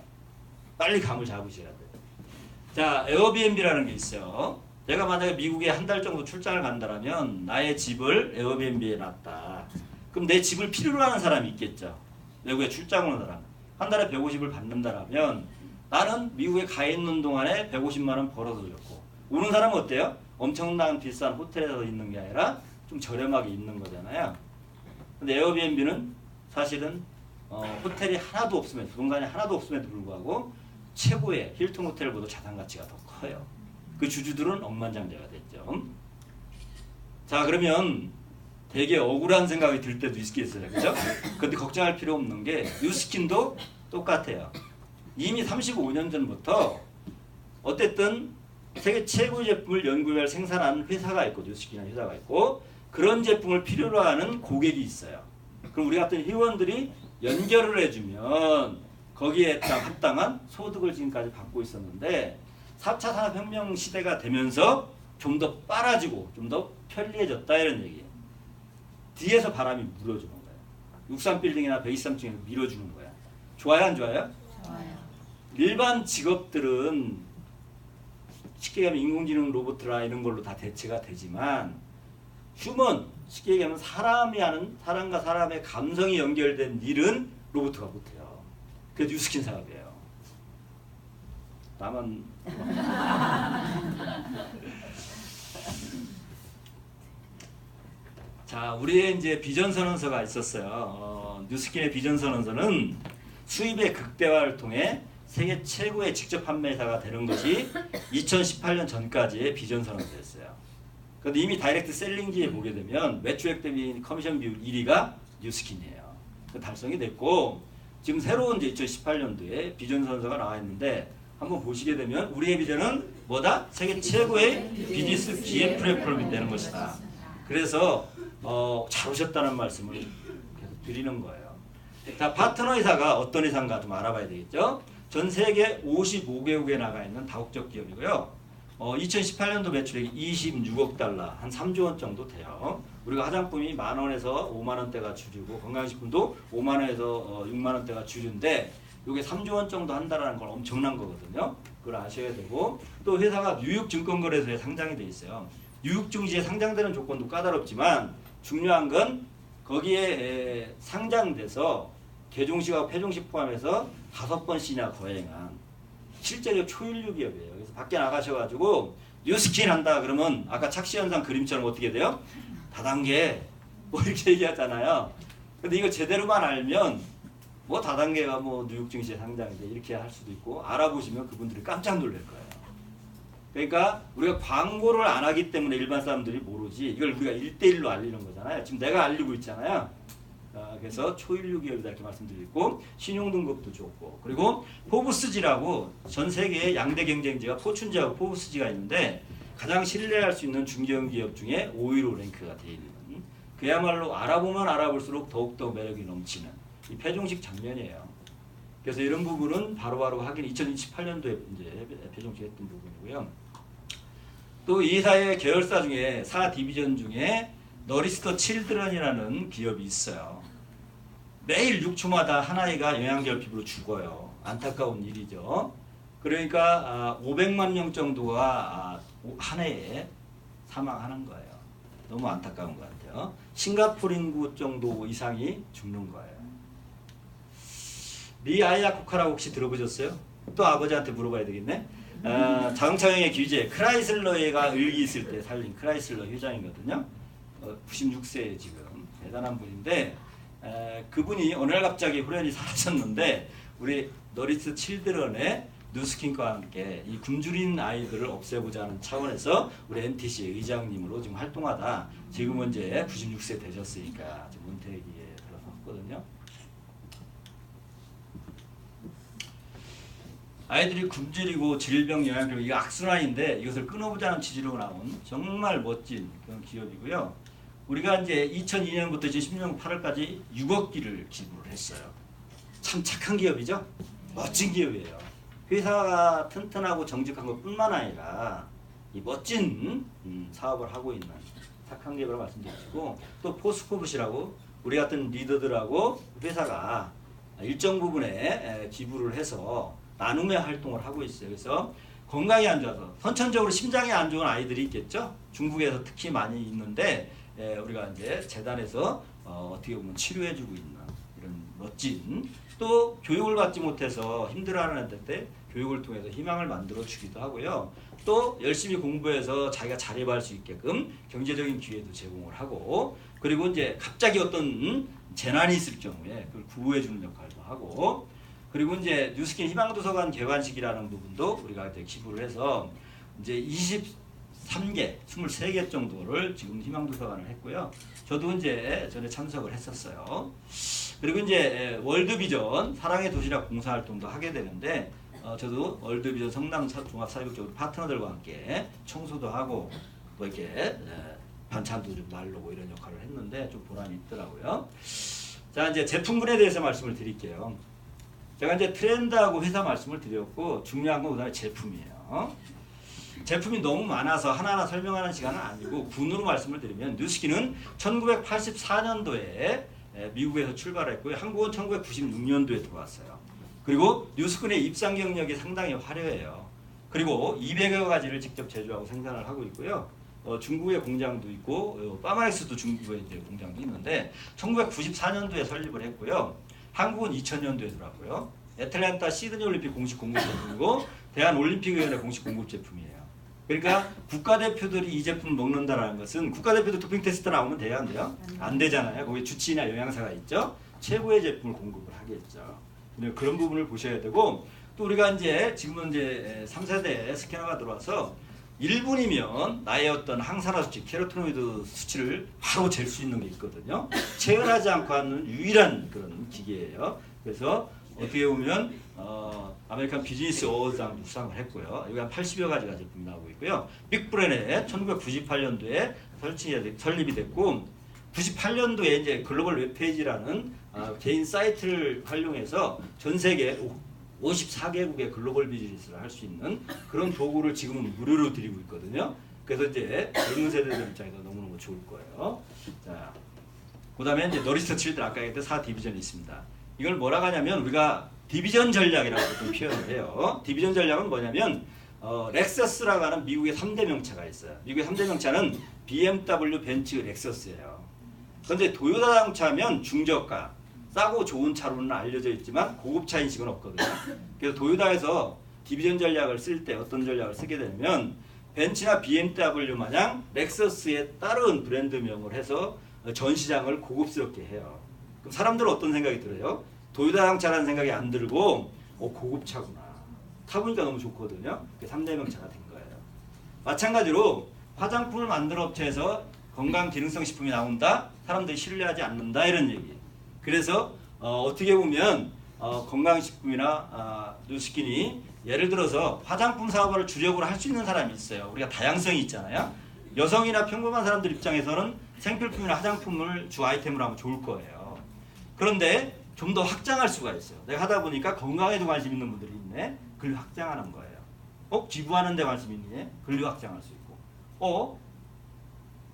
빨리 감을 잡으셔야 돼요. 자, 에어비앤비라는 게 있어요. 내가 만약에 미국에 한 달 정도 출장을 간다면 나의 집을 에어비앤비에 놨다. 그럼 내 집을 필요로 하는 사람이 있겠죠. 외국에 출장 오는 사람. 한 달에 150을 받는다라면 나는 미국에 가 있는 동안에 150만 원 벌어도 좋고, 오는 사람은 어때요? 엄청난 비싼 호텔에서 있는 게 아니라 좀 저렴하게 있는 거잖아요. 근데 에어비앤비는 사실은 호텔이 하나도 없으면, 부동산이 하나도 없음에도 불구하고 최고의 힐튼 호텔보다 자산 가치가 더 커요. 그 주주들은 억만장자가 됐죠. 자, 그러면 되게 억울한 생각이 들 때도 있겠어요. 그죠? 그런데 걱정할 필요 없는 게 뉴스킨도 똑같아요. 이미 35년 전부터 어쨌든 세계 최고의 제품을 연구별 생산하는 회사가 있고, 뉴스킨이라는 회사가 있고, 그런 제품을 필요로 하는 고객이 있어요. 그럼 우리 같은 회원들이 연결을 해주면 거기에 합당한 소득을 지금까지 받고 있었는데, 4차 산업혁명 시대가 되면서 좀 더 빨라지고 좀 더 편리해졌다, 이런 얘기예요. 뒤에서 바람이 물어주는 거예요. 63빌딩이나 123층에서 밀어주는 거야. 좋아요, 안 좋아요? 좋아요. 일반 직업들은 쉽게 얘기하면 인공지능 로봇이나 이런 걸로 다 대체가 되지만, 휴먼, 쉽게 얘기하면 사람이 하는, 사람과 사람의 감성이 연결된 일은 로봇가 못해요. 그게 뉴스킨 사업이에요. 나만 자, 우리의 이제 비전 선언서가 있었어요. 뉴스킨의 비전 선언서는 수입의 극대화를 통해 세계 최고의 직접 판매사가 되는 것이 2018년 전까지의 비전 선언서였어요. 그런데 이미 다이렉트 셀링지에 보게 되면 매출액 대비 커미션 비율 1위가 뉴스킨이에요. 달성이 됐고, 지금 새로운 이제 2018년도에 비전 선언서가 나와 있는데, 한번 보시게 되면 우리의 비전은 뭐다? 세계 최고의 비즈니스 기획 플랫폼이 되는 것이다. 그래서 잘 오셨다는 말씀을 계속 드리는 거예요. 자, 파트너 회사가 어떤 회사인가 좀 알아봐야 되겠죠. 전 세계 55개국에 나가 있는 다국적 기업이고요. 2018년도 매출액이 26억 달러, 한 3조 원 정도 돼요. 우리가 화장품이 10,000원에서 50,000원대가 주류고, 건강식품도 50,000원에서 60,000원대가 주류인데, 이게 3조 원 정도 한다는 건 엄청난 거거든요. 그걸 아셔야 되고, 또 회사가 뉴욕 증권거래소에 상장이 돼 있어요. 뉴욕 증시에 상장되는 조건도 까다롭지만 중요한 건 거기에 상장돼서 개종식하고 폐종식 포함해서 5번씩이나 거행한 실제로 초일류 기업이에요. 그래서 밖에 나가셔가지고 뉴스킨 한다 그러면 아까 착시현상 그림처럼 어떻게 돼요? 다단계 뭐 이렇게 얘기하잖아요. 근데 이거 제대로만 알면 뭐 다단계가 뭐 뉴욕 증시에 상장돼 이렇게 할 수도 있고, 알아보시면 그분들이 깜짝 놀랄 거예요. 그러니까 우리가 광고를 안 하기 때문에 일반 사람들이 모르지, 이걸 우리가 1대1로 알리는 거잖아요. 지금 내가 알리고 있잖아요. 그래서 초일류 기업이다 이렇게 말씀드리고, 신용등급도 좋고, 그리고 포브스지라고 전 세계의 양대 경쟁지가 포춘지하고 포브스지가 있는데, 가장 신뢰할 수 있는 중견기업 중에 5위로 랭크가 되어 있는 그야말로 알아보면 알아볼수록 더욱더 매력이 넘치는 이 패종식 장면이에요. 그래서 이런 부분은 바로바로 확인 2028년도에 이제 패종식 했던 부분이고요. 또 이 회사의 계열사 중에 4디비전 중에 너리스터 칠드런이라는 기업이 있어요. 매일 6초마다 한 아이가 영양결핍으로 죽어요. 안타까운 일이죠. 그러니까 500만 명 정도가 한 해에 사망하는 거예요. 너무 안타까운 것 같아요. 싱가포르 인구 정도 이상이 죽는 거예요. 리 아이아코카라고 혹시 들어보셨어요? 또 아버지한테 물어봐야 되겠네. 자동차용의 규제, 크라이슬러가 을기 있을 때 살린 크라이슬러 회장이거든요. 96세 지금 대단한 분인데 그분이 어느 날 갑자기 후련히 사라졌는데 우리 너리스 칠드런의 누스킨과 함께 이 굶주린 아이들을 없애보자는 차원에서 우리 NTC 의장님으로 지금 활동하다 지금은 이제 96세 되셨으니까 지금 은퇴기에 들어섰거든요. 아이들이 굶주리고 질병, 영양병 이게 악순환인데 이것을 끊어보자는 취지로 나온 정말 멋진 그런 기업이고요. 우리가 이제 2002년부터 2010년 8월까지 6억 기를 기부를 했어요. 참 착한 기업이죠. 멋진 기업이에요. 회사가 튼튼하고 정직한 것뿐만 아니라 이 멋진 사업을 하고 있는 착한 기업이라고 말씀드리고 또 포스코봇이라고 우리 같은 리더들하고 회사가 일정 부분에 기부를 해서 나눔의 활동을 하고 있어요. 그래서 건강이 안 좋아서 선천적으로 심장이 안 좋은 아이들이 있겠죠. 중국에서 특히 많이 있는데 우리가 이제 재단에서 어떻게 보면 치료해주고 있는 이런 멋진 또 교육을 받지 못해서 힘들어하는 애들한테 교육을 통해서 희망을 만들어 주기도 하고요. 또 열심히 공부해서 자기가 자립할 수 있게끔 경제적인 기회도 제공을 하고 그리고 이제 갑자기 어떤 재난이 있을 경우에 그걸 구호해 주는 역할도 하고 그리고 이제 뉴스킨 희망도서관 개관식이라는 부분도 우리가 이제 기부를 해서 이제 23개, 23개 정도를 지금 희망도서관을 했고요. 저도 이제 전에 참석을 했었어요. 그리고 이제 월드비전 사랑의 도시락 봉사활동도 하게 되는데 저도 월드비전 성남 종합사회복지원 파트너들과 함께 청소도 하고 뭐 이렇게 반찬도 좀 나르고 이런 역할을 했는데 좀 보람이 있더라고요. 자 이제 제품군에 대해서 말씀을 드릴게요. 제가 이제 트렌드하고 회사 말씀을 드렸고 중요한 건 그다음에 제품이에요. 제품이 너무 많아서 하나하나 설명하는 시간은 아니고 군으로 말씀을 드리면 뉴스킨은 1984년도에 미국에서 출발했고요. 한국은 1996년도에 들어왔어요. 그리고 뉴스킨의 입상 경력이 상당히 화려해요. 그리고 200여 가지를 직접 제조하고 생산을 하고 있고요. 중국에 공장도 있고 파마렉스도 중국에 이제 공장도 있는데 1994년도에 설립을 했고요. 한국은 2000년도에 들어왔고요. 애틀랜타 시드니 올림픽 공식 공급 제품이고 대한올림픽위원회 공식 공급 제품이에요. 그러니까 국가대표들이 이 제품을 먹는다는 것은 국가대표도 도핑 테스트 나오면 돼야 안 돼요? 안 되잖아요. 거기 주치의나 영양사가 있죠. 최고의 제품을 공급을 하겠죠. 그런 부분을 보셔야 되고 또 우리가 이제 지금은 이제 3세대 스캐너가 들어와서 1분이면 나의 어떤 항산화 수치, 케로토노이드 수치를 바로 잴 수 있는 게 있거든요. 체열하지 않고 하는 유일한 그런 기계예요. 그래서 어떻게 보면 아메리칸 비즈니스 어워드상도 수상을 했고요. 여기 한 80여 가지가 제품이 나오고 있고요. 빅브랜에 1998년도에 설립이 됐고 98년도에 이제 글로벌 웹페이지라는 개인 사이트를 활용해서 전 세계 54개국의 글로벌 비즈니스를 할 수 있는 그런 도구를 지금은 무료로 드리고 있거든요. 그래서 이제 젊은 세대들 입장에서 너무너무 좋을 거예요. 자, 그다음에 이제 너리스터 칠드 아까 얘기했던 4디비전이 있습니다. 이걸 뭐라고 하냐면 우리가 디비전 전략이라고 좀 표현을 해요. 디비전 전략은 뭐냐면 렉서스라고 하는 미국의 3대 명차가 있어요. 미국의 3대 명차는 BMW, 벤츠, 렉서스예요. 그런데 도요타 자동차면 중저가 싸고 좋은 차로는 알려져 있지만 고급차 인식은 없거든요. 그래서 도요타에서 디비전 전략을 쓸 때 어떤 전략을 쓰게 되면 벤츠나 BMW 마냥 렉서스에 따른 브랜드명을 해서 전 시장을 고급스럽게 해요. 그럼 사람들은 어떤 생각이 들어요? 도요타 자동차라는 생각이 안 들고 고급차구나. 타보니까 너무 좋거든요. 3대 명차가 된 거예요. 마찬가지로 화장품을 만드는 업체에서 건강 기능성 식품이 나온다? 사람들이 신뢰하지 않는다 이런 얘기. 그래서 어떻게 보면 건강식품이나 뉴스킨이 예를 들어서 화장품 사업을 주력으로 할 수 있는 사람이 있어요. 우리가 다양성이 있잖아요. 여성이나 평범한 사람들 입장에서는 생필품이나 화장품을 주 아이템으로 하면 좋을 거예요. 그런데 좀 더 확장할 수가 있어요. 내가 하다 보니까 건강에도 관심 있는 분들이 있네. 그걸 확장하는 거예요. 기부하는 데 관심 있니? 그걸 확장할 수 있고.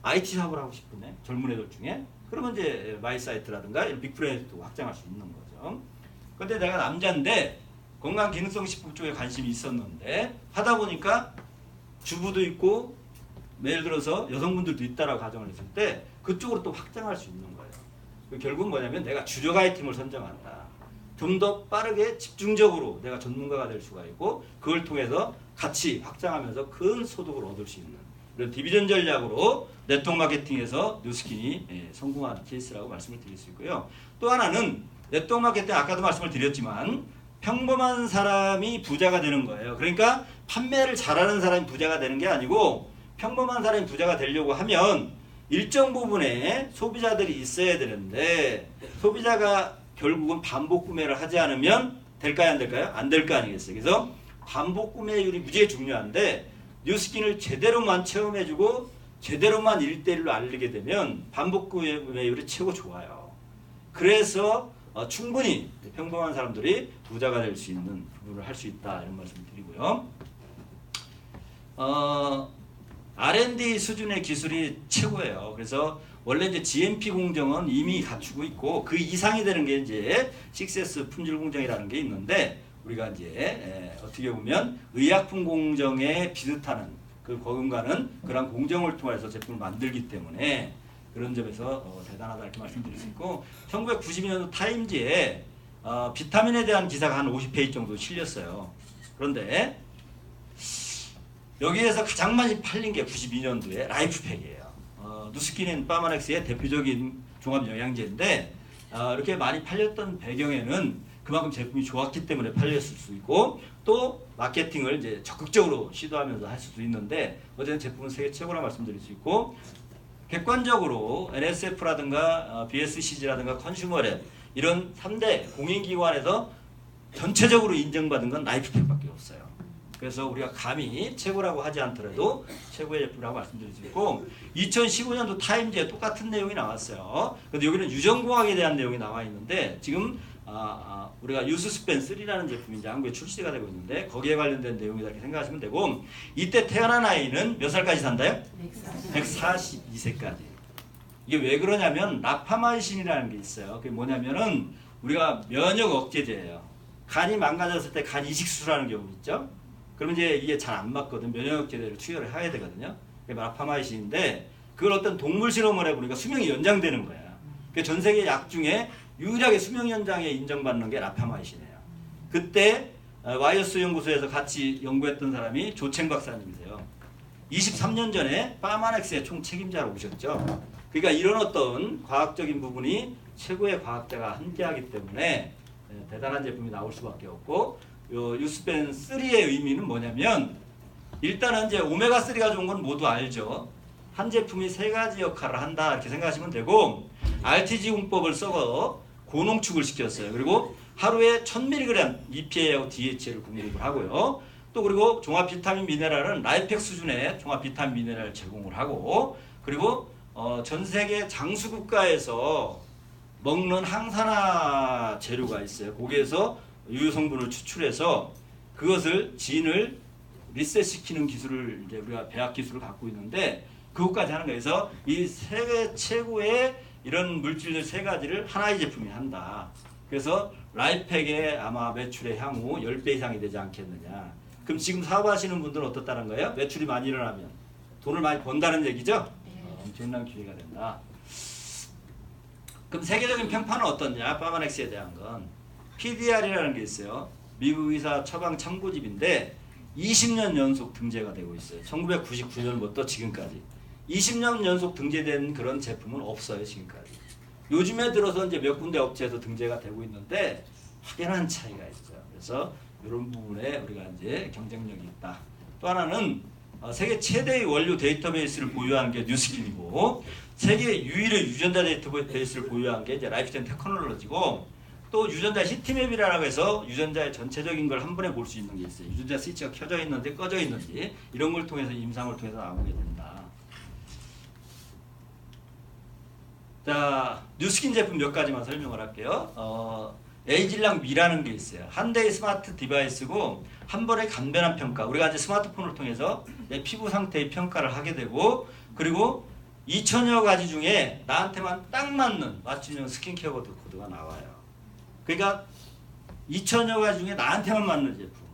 IT 사업을 하고 싶으네. 젊은 애들 중에. 그러면 이제 마이사이트라든가 빅브랜드도 확장할 수 있는 거죠. 근데 내가 남자인데 건강 기능성 식품 쪽에 관심이 있었는데 하다 보니까 주부도 있고 예를 들어서 여성분들도 있다라고 가정을 했을 때 그쪽으로 또 확장할 수 있는 거예요. 결국은 뭐냐면 내가 주력 아이템을 선정한다. 좀 더 빠르게 집중적으로 내가 전문가가 될 수가 있고 그걸 통해서 같이 확장하면서 큰 소득을 얻을 수 있는 이런 디비전 전략으로 네트워크 마케팅에서 뉴스킨이 성공한 케이스라고 말씀을 드릴 수 있고요. 또 하나는 네트워크 마케팅 아까도 말씀을 드렸지만 평범한 사람이 부자가 되는 거예요. 그러니까 판매를 잘하는 사람이 부자가 되는 게 아니고 평범한 사람이 부자가 되려고 하면 일정 부분의 소비자들이 있어야 되는데 소비자가 결국은 반복 구매를 하지 않으면 될까요? 안 될까요? 안 될 거 아니겠어요? 그래서 반복 구매율이 무지하게 중요한데 뉴스킨을 제대로만 체험해주고 제대로만 1:1로 알리게 되면 반복 구매율이 최고 좋아요. 그래서 충분히 평범한 사람들이 부자가 될 수 있는 부분을 할 수 있다 이런 말씀을 드리고요. R&D 수준의 기술이 최고예요. 그래서 원래 이제 GMP 공정은 이미 갖추고 있고 그 이상이 되는 게 이제 6S 품질 공정이라는 게 있는데 우리가 이제 어떻게 보면 의약품 공정에 비슷한 그 거금가는 그런 공정을 통해서 제품을 만들기 때문에 그런 점에서 대단하다 이렇게 말씀드릴 수 있고 1992년도 타임지에 비타민에 대한 기사가 한 50페이지 정도 실렸어요. 그런데 여기에서 가장 많이 팔린 게 92년도에 라이프팩이에요. 누스킨은 파마넥스의 대표적인 종합 영양제인데 이렇게 많이 팔렸던 배경에는 그만큼 제품이 좋았기 때문에 팔렸을 수 있고 또 마케팅을 이제 적극적으로 시도하면서 할 수도 있는데 어쨌든 제품은 세계 최고라 말씀드릴 수 있고 객관적으로 NSF라든가 BSCG라든가 컨슈머랩 이런 3대 공인기관에서 전체적으로 인정받은 건 라이프팩밖에 없어요. 그래서 우리가 감히 최고라고 하지 않더라도 최고의 제품이라고 말씀드릴 수 있고 2015년도 타임즈에 똑같은 내용이 나왔어요. 근데 여기는 유전공학에 대한 내용이 나와 있는데 지금 우리가 유스스펜 3라는 제품이 이제 한국에 출시가 되고 있는데 거기에 관련된 내용이다 이렇게 생각하시면 되고 이때 태어난 아이는 몇 살까지 산다요? 142세까지. 이게 왜 그러냐면 라파마이신이라는 게 있어요. 그게 뭐냐면은 우리가 면역 억제제예요. 간이 망가졌을 때 간 이식 수술하는 경우 있죠. 그러면 이제 이게 잘 안 맞거든. 면역 억제제를 투여를 해야 되거든요. 그게 라파마이신인데 그걸 어떤 동물 실험을 해보니까 수명이 연장되는 거야. 전 세계 약 중에 유일하게 수명 연장에 인정받는 게 라파마이신이에요. 그때 와이어스 연구소에서 같이 연구했던 사람이 조첸 박사님이세요. 23년 전에 파마넥스의 총 책임자로 오셨죠. 그러니까 이런 어떤 과학적인 부분이 최고의 과학자가 함께하기 때문에 대단한 제품이 나올 수밖에 없고 요 유스펜 3의 의미는 뭐냐면 일단은 이제 오메가3가 좋은 건 모두 알죠. 한 제품이 세 가지 역할을 한다 이렇게 생각하시면 되고 RTG 공법을 써서 고농축을 시켰어요. 그리고 하루에 1000mg EPA하고 DHA를 공급을 하고요. 또 그리고 종합 비타민 미네랄은 라이펙 수준의 종합 비타민 미네랄을 제공을 하고 그리고 전 세계 장수 국가에서 먹는 항산화 재료가 있어요. 거기에서 유효 성분을 추출해서 그것을 진을 리셋시키는 기술을 이제 우리가 배합 기술을 갖고 있는데 그것까지 하는 거예요. 그래서 이 세계 최고의 이런 물질들 세 가지를 하나의 제품이 한다. 그래서 라이팩의 아마 매출의 향후 10배 이상이 되지 않겠느냐. 그럼 지금 사업하시는 분들은 어떻다는 거예요? 매출이 많이 일어나면 돈을 많이 번다는 얘기죠? 엄청난 기회가 된다. 그럼 세계적인 평판은 어떻냐? 파마넥스에 대한 건 PDR이라는 게 있어요. 미국 의사 처방 참고집인데 20년 연속 등재가 되고 있어요. 1999년부터 지금까지 20년 연속 등재된 그런 제품은 없어요. 지금까지. 요즘에 들어서 이제 몇 군데 업체에서 등재가 되고 있는데 확연한 차이가 있어요. 그래서 이런 부분에 우리가 이제 경쟁력이 있다. 또 하나는 세계 최대의 원료 데이터베이스를 보유한 게 뉴스킨이고 세계 유일의 유전자 데이터베이스를 보유한 게 이제 라이프젠 테크놀로지고 또 유전자 히트맵이라고 해서 유전자의 전체적인 걸 한 번에 볼 수 있는 게 있어요. 유전자 스위치가 켜져 있는지 꺼져 있는지 이런 걸 통해서 임상을 통해서 나오게 된다. 자, 뉴스킨 제품 몇 가지만 설명을 할게요. 에이질랑 미라는 게 있어요. 한 대의 스마트 디바이스고 한 번에 간편한 평가. 우리가 이제 스마트폰을 통해서 내 피부 상태의 평가를 하게 되고 그리고 2000여 가지 중에 나한테만 딱 맞는 맞춤형 스킨케어 코드가 나와요. 그러니까 2000여 가지 중에 나한테만 맞는 제품.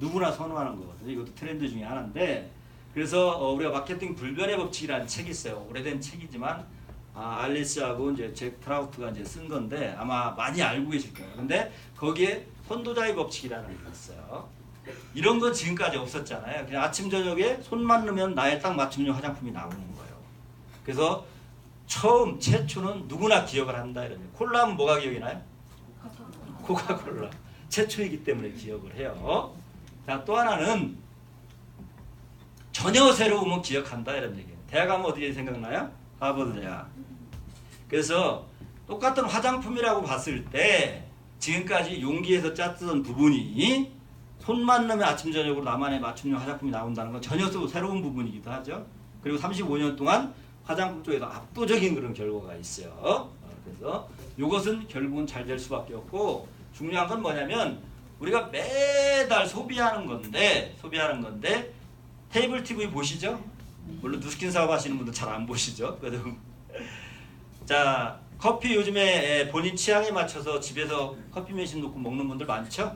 누구나 선호하는 거거든요. 이것도 트렌드 중에 하나인데 그래서 우리가 마케팅 불변의 법칙이라는 책이 있어요. 오래된 책이지만 알리스하고 이제 잭 트라우트가 이제 쓴 건데 아마 많이 알고 계실 거예요. 근데 거기에 선도자의 법칙이라는 게 있어요. 이런 건 지금까지 없었잖아요. 그냥 아침 저녁에 손만 넣으면 나의 딱 맞춤형 화장품이 나오는 거예요. 그래서 처음 최초는 누구나 기억을 한다 이런. 콜라는 뭐가 기억이 나요? 코카콜라. 최초이기 때문에 기억을 해요. 자, 또 하나는 전혀 새로우면 기억한다 이런 얘기예요. 대학 가면 어디에 생각나요? 하버드 대학. 그래서 똑같은 화장품이라고 봤을 때 지금까지 용기에서 짰던 부분이 손만 넣으면 아침 저녁으로 나만의 맞춤형 화장품이 나온다는 건 전혀 또 새로운 부분이기도 하죠. 그리고 35년 동안 화장품 쪽에서 압도적인 그런 결과가 있어요. 그래서 이것은 결국은 잘 될 수밖에 없고 중요한 건 뭐냐면 우리가 매달 소비하는 건데 테이블 TV 보시죠? 물론 누스킨 사업 하시는 분들 잘 안 보시죠? 그래도 자, 커피 요즘에 본인 취향에 맞춰서 집에서 커피 머신 놓고 먹는 분들 많죠?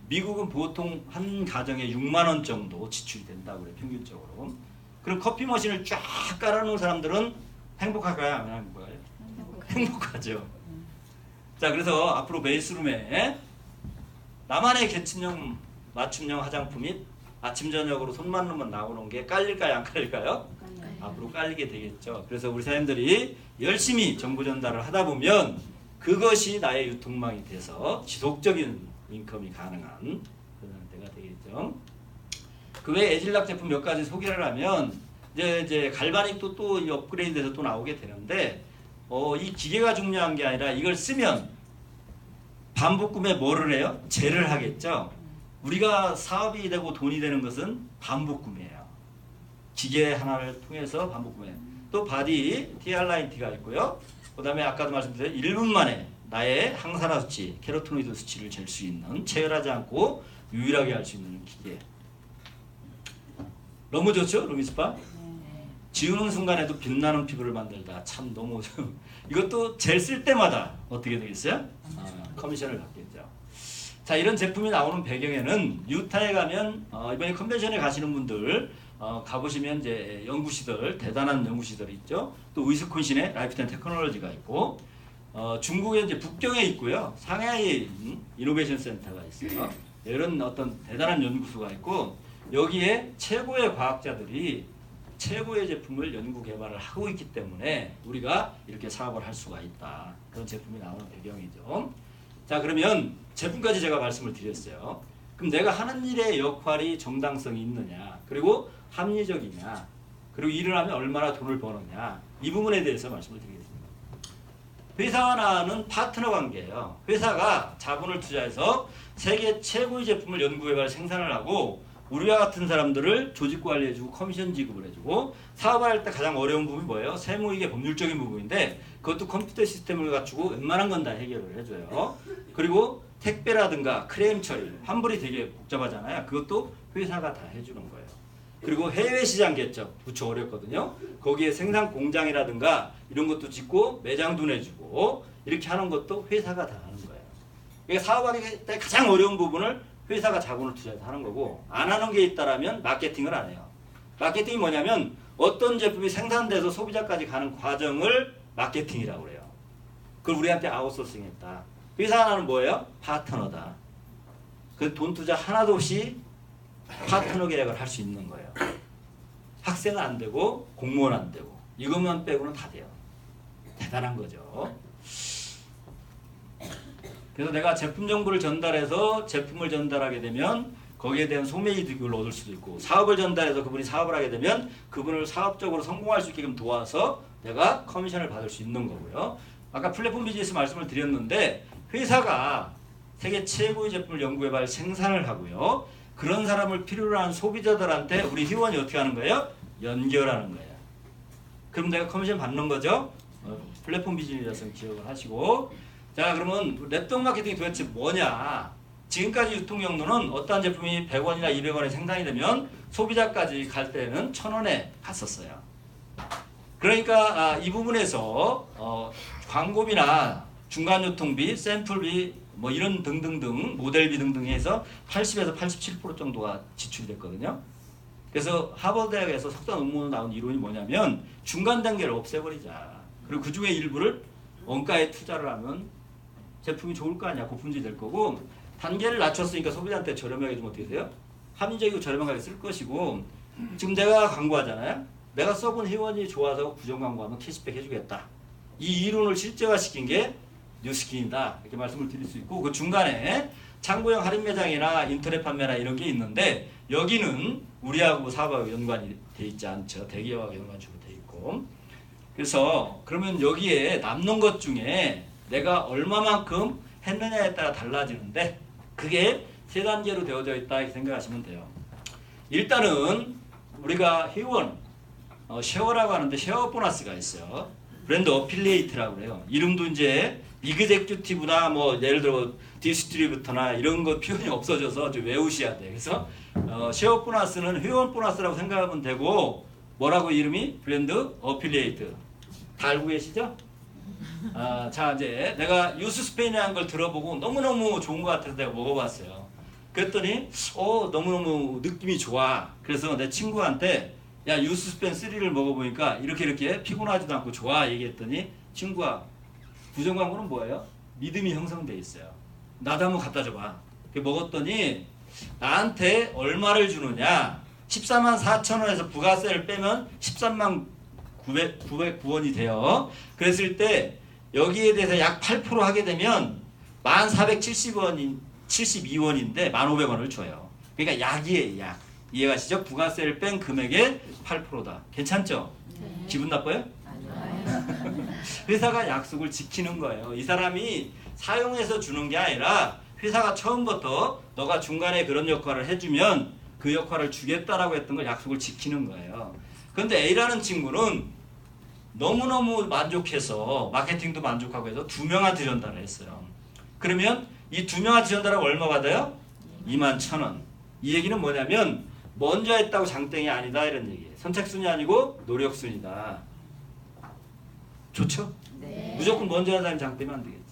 미국은 보통 한 가정에 6만 원 정도 지출이 된다고 그래요. 평균적으로. 그럼 커피 머신을 쫙 깔아놓은 사람들은 행복할까요? 안 행복할까요? 행복하죠. 자, 그래서 앞으로 베이스룸에 나만의 계층형 맞춤형 화장품 및 아침 저녁으로 손만 넣으면 나오는 게 깔릴까요? 안 깔릴까요? 앞으로 깔리게 되겠죠. 그래서 우리 사람들이 열심히 정보 전달을 하다 보면 그것이 나의 유통망이 돼서 지속적인 인컴이 가능한 그런 상태가 되겠죠. 그 외에 에질락 제품 몇 가지 소개를 하면 이제 갈바닉도 또 업그레이드돼서 또 나오게 되는데 이 기계가 중요한 게 아니라 이걸 쓰면 반복구매 뭐를 해요? 재를 하겠죠. 우리가 사업이 되고 돈이 되는 것은 반복구매예요. 기계 하나를 통해서 반복구매. 또 바디 TR9T가 있고요. 그 다음에 아까도 말씀드린 1분 만에 나의 항산화 수치, 케로토노이드 수치를 잴 수 있는 체열하지 않고 유일하게 할 수 있는 기계. 너무 좋죠? 루미스파? 지우는 순간에도 빛나는 피부를 만들다. 참 너무 이것도 젤 쓸 때마다 어떻게 되겠어요? 커미션을 받겠죠. 자, 이런 제품이 나오는 배경에는 유타에 가면 이번에 컨벤션에 가시는 분들 가보시면 이제 연구시설, 대단한 연구시설이 있죠. 또 위스콘신에 라이프타임 테크놀로지가 있고 중국에 이제 북경에 있고요. 상하이에 이노베이션 센터가 있어요. 이런 어떤 대단한 연구소가 있고 여기에 최고의 과학자들이 최고의 제품을 연구 개발을 하고 있기 때문에 우리가 이렇게 사업을 할 수가 있다. 그런 제품이 나오는 배경이죠. 자, 그러면 제품까지 제가 말씀을 드렸어요. 그럼 내가 하는 일의 역할이 정당성이 있느냐, 그리고 합리적이냐, 그리고 일을 하면 얼마나 돈을 버느냐, 이 부분에 대해서 말씀을 드리겠습니다. 회사와 나는 파트너 관계예요. 회사가 자본을 투자해서 세계 최고의 제품을 연구개발 생산을 하고 우리와 같은 사람들을 조직 관리해주고 커미션 지급을 해주고 사업을 할 때 가장 어려운 부분이 뭐예요? 세무이게 법률적인 부분인데 그것도 컴퓨터 시스템을 갖추고 웬만한 건 다 해결을 해줘요. 그리고 택배라든가 크레임 처리, 환불이 되게 복잡하잖아요. 그것도 회사가 다 해주는 거예요. 그리고 해외 시장 개척, 무척 어렵거든요. 거기에 생산 공장이라든가 이런 것도 짓고 매장도 내주고 이렇게 하는 것도 회사가 다 하는 거예요. 그러니까 사업하기 때 가장 어려운 부분을 회사가 자본을 투자해서 하는 거고 안 하는 게 있다라면 마케팅을 안 해요. 마케팅이 뭐냐면 어떤 제품이 생산돼서 소비자까지 가는 과정을 마케팅이라고 그래요. 그걸 우리한테 아웃소싱했다. 회사 하나는 뭐예요? 파트너다. 그 돈 투자 하나도 없이 파트너 계약을 할 수 있는 거예요. 학생은 안 되고 공무원 안 되고 이것만 빼고는 다 돼요. 대단한 거죠. 그래서 내가 제품 정보를 전달해서 제품을 전달하게 되면 거기에 대한 소매이득을 얻을 수도 있고 사업을 전달해서 그분이 사업을 하게 되면 그분을 사업적으로 성공할 수 있게끔 도와서 내가 커미션을 받을 수 있는 거고요. 아까 플랫폼 비즈니스 말씀을 드렸는데 회사가 세계 최고의 제품을 연구개발 생산을 하고요. 그런 사람을 필요로 하는 소비자들한테 우리 회원이 어떻게 하는 거예요? 연결하는 거예요. 그럼 내가 커미션 받는 거죠? 플랫폼 비즈니스라서 기억을 하시고. 자, 그러면 랩동 마케팅이 도대체 뭐냐? 지금까지 유통 경로는 어떠한 제품이 100원이나 200원에 생산이 되면 소비자까지 갈 때는 1000원에 갔었어요. 그러니까 이 부분에서 광고비나 중간 유통비, 샘플비 뭐 이런 등등등 모델비 등등 해서 80에서 87% 정도가 지출이 됐거든요. 그래서 하버드 대학에서 석사 논문으로 나온 이론이 뭐냐면 중간 단계를 없애버리자. 그리고 그 중에 일부를 원가에 투자를 하면 제품이 좋을 거 아니야. 고품질이 될 거고, 단계를 낮췄으니까 소비자한테 저렴하게 좀 어떻게 돼요? 합리적이고 저렴하게 쓸 것이고, 지금 내가 광고하잖아요. 내가 써본 회원이 좋아서 구정 광고하면 캐시백 해주겠다. 이 이론을 실제화시킨 게 뉴스킨이다. 이렇게 말씀을 드릴 수 있고, 그 중간에 창고형 할인 매장이나 인터넷 판매나 이런 게 있는데 여기는 우리하고 사업하고 연관이 돼 있지 않죠. 대기업하고 연관 주로 돼 있고. 그래서 그러면 여기에 남는 것 중에 내가 얼마만큼 했느냐에 따라 달라지는데 그게 세 단계로 되어져 있다 이렇게 생각하시면 돼요. 일단은 우리가 회원 쉐어라고 하는데 쉐어 보너스가 있어요. 브랜드 어필리에이트라고 그래요. 이름도 이제 이그제큐티브나 뭐 예를 들어 디스트리뷰터나 이런 거 표현이 없어져서 좀 외우셔야 돼. 그래서 쉐어 보너스는 회원 보너스라고 생각하면 되고, 뭐라고 이름이? 브랜드 어필리에이트. 다 알고 계시죠? 자, 이제 내가 유스 스페인이라는 걸 들어보고 너무너무 좋은 것 같아서 내가 먹어봤어요. 그랬더니 너무너무 느낌이 좋아. 그래서 내 친구한테 야, 유스 스페인 3를 먹어보니까 이렇게 피곤하지도 않고 좋아 얘기했더니 친구가 구정 광고는 뭐예요? 믿음이 형성돼 있어요. 나도 한번 갖다 줘봐. 먹었더니 나한테 얼마를 주느냐? 14만 4천 원에서 부가세를 빼면 13만 909원이 돼요. 그랬을 때 여기에 대해서 약 8% 하게 되면 1,470원인 72원인데 1,500원을 줘요. 그러니까 약이에요, 약. 이해가시죠? 부가세를 뺀 금액의 8%다. 괜찮죠? 네. 기분 나빠요? 회사가 약속을 지키는 거예요. 이 사람이 사용해서 주는 게 아니라 회사가 처음부터 너가 중간에 그런 역할을 해주면 그 역할을 주겠다라고 했던 걸 약속을 지키는 거예요. 그런데 A라는 친구는 너무너무 만족해서 마케팅도 만족하고 해서 2명한테 전달을 했어요. 그러면 이 2명한테 전달하면 얼마 받아요? 21,000원. 이 얘기는 뭐냐면 먼저 했다고 장땡이 아니다 이런 얘기예요. 선착순이 아니고 노력순이다. 좋죠? 네. 무조건 먼저 하는 사람이 장땡이면 안 되겠지.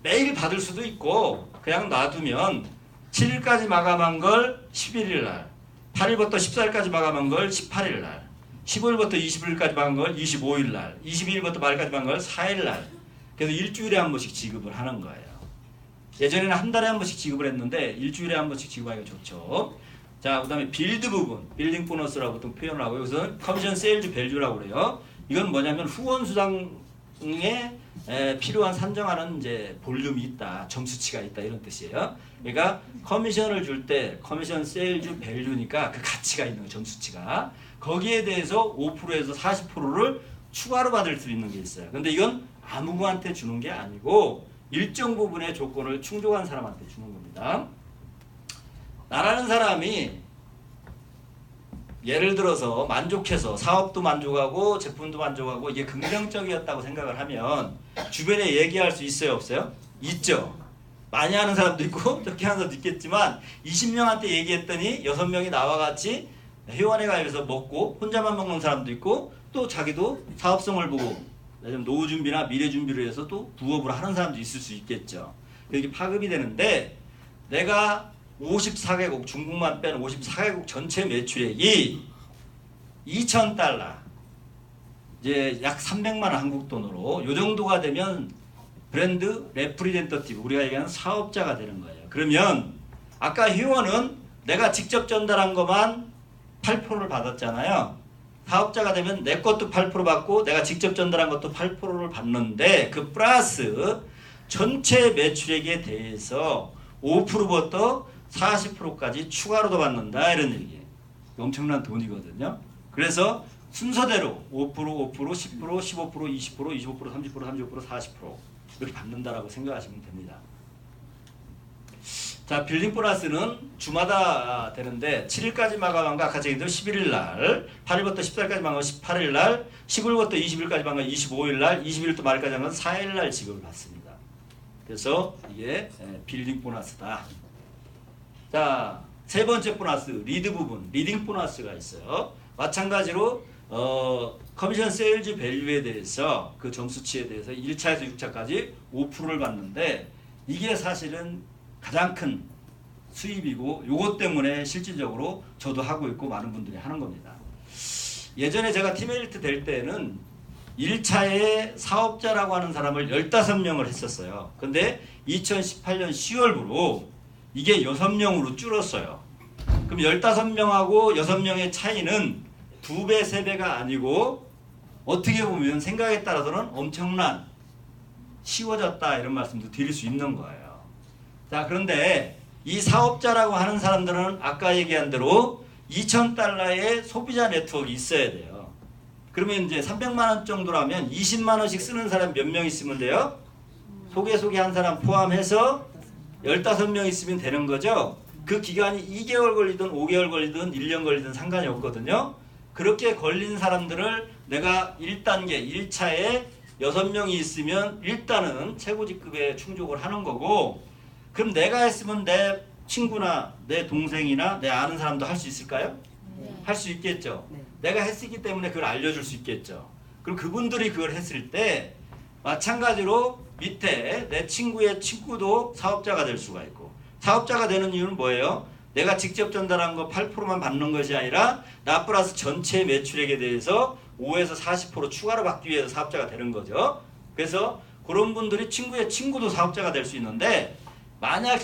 매일 받을 수도 있고 그냥 놔두면 7일까지 마감한 걸 11일 날, 8일부터 14일까지 마감한 걸 18일 날, 15일부터 20일까지 마감한 걸 25일 날, 22일부터 말까지 마감한 걸 4일 날. 그래서 일주일에 한 번씩 지급을 하는 거예요. 예전에는 한 달에 한 번씩 지급을 했는데 일주일에 한 번씩 지급하기가 좋죠. 자, 그 다음에 빌드 부분, 빌딩 보너스라고 보통 표현을 하고 여기서는 커미션 세일즈 밸류라고 그래요. 이건 뭐냐면 후원 수당에 필요한 산정하는 이제 볼륨이 있다, 점수치가 있다 이런 뜻이에요. 그러니까 커미션을 줄 때 커미션 세일즈 밸류니까 그 가치가 있는 거, 점수치가. 거기에 대해서 5%에서 40%를 추가로 받을 수 있는 게 있어요. 근데 이건 아무한테 주는 게 아니고 일정 부분의 조건을 충족한 사람한테 주는 겁니다. 나라는 사람이 예를 들어서 만족해서 사업도 만족하고 제품도 만족하고 이게 긍정적이었다고 생각을 하면 주변에 얘기할 수 있어요, 없어요? 있죠. 많이 하는 사람도 있고 적게 하는 사람도 있겠지만 20명한테 얘기했더니 6명이 나와 같이 회원에 가입해서 먹고 혼자만 먹는 사람도 있고 또 자기도 사업성을 보고 노후 준비나 미래 준비를 해서 또 부업을 하는 사람도 있을 수 있겠죠. 여기 파급이 되는데 내가 54개국, 중국만 빼는 54개국 전체 매출액이 2,000달러, 이제 약 300만 원 한국 돈으로 요 정도가 되면 브랜드 레프리젠터티브, 우리가 얘기하는 사업자가 되는 거예요. 그러면 아까 회원은 내가 직접 전달한 것만 8%를 받았잖아요. 사업자가 되면 내 것도 8% 받고 내가 직접 전달한 것도 8%를 받는데 그 플러스 전체 매출액에 대해서 5%부터 40%까지 추가로 더 받는다 이런 얘기예요. 엄청난 돈이거든요. 그래서 순서대로 5%, 10%, 15%, 20%, 25%, 30%, 35%, 40% 이렇게 받는다라고 생각하시면 됩니다. 자, 빌딩 보너스는 주마다 되는데 7일까지 마감한 거 아까 얘기했던 11일 날, 8일부터 14일까지 마감한 18일 날, 15일부터 20일까지 마감한 25일 날, 21일부터 말일까지 하면 4일 날 지급을 받습니다. 그래서 이게 빌딩 보너스다. 자, 세 번째 보너스, 리드 부분, 리딩 보너스가 있어요. 마찬가지로 커미션 세일즈 밸류에 대해서 그 점수치에 대해서 1차에서 6차까지 5%를 받는데 이게 사실은 가장 큰 수입이고 요것 때문에 실질적으로 저도 하고 있고 많은 분들이 하는 겁니다. 예전에 제가 팀메리트 될 때는 1차에 사업자라고 하는 사람을 15명을 했었어요. 근데 2018년 10월부로 이게 6명으로 줄었어요. 그럼 15명하고 6명의 차이는 2배, 3배가 아니고 어떻게 보면 생각에 따라서는 엄청난 쉬워졌다 이런 말씀도 드릴 수 있는 거예요. 자, 그런데 이 사업자라고 하는 사람들은 아까 얘기한 대로 2,000달러의 소비자 네트워크가 있어야 돼요. 그러면 이제 300만 원 정도라면 20만 원씩 쓰는 사람 몇 명 있으면 돼요? 소개한 사람 포함해서 15명 있으면 되는 거죠. 그 기간이 2개월 걸리든 5개월 걸리든 1년 걸리든 상관이 없거든요. 그렇게 걸린 사람들을 내가 1단계 1차에 6명이 있으면 일단은 최고직급에 충족을 하는 거고, 그럼 내가 했으면 내 친구나 내 동생이나 내 아는 사람도 할 수 있을까요? 네. 할 수 있겠죠. 네. 내가 했기 때문에 그걸 알려줄 수 있겠죠. 그럼 그분들이 그걸 했을 때 마찬가지로 밑에 내 친구의 친구도 사업자가 될 수가 있고, 사업자가 되는 이유는 뭐예요? 내가 직접 전달한 거 8%만 받는 것이 아니라 나 플러스 전체 매출액에 대해서 5에서 40% 추가로 받기 위해서 사업자가 되는 거죠. 그래서 그런 분들이 친구의 친구도 사업자가 될 수 있는데, 만약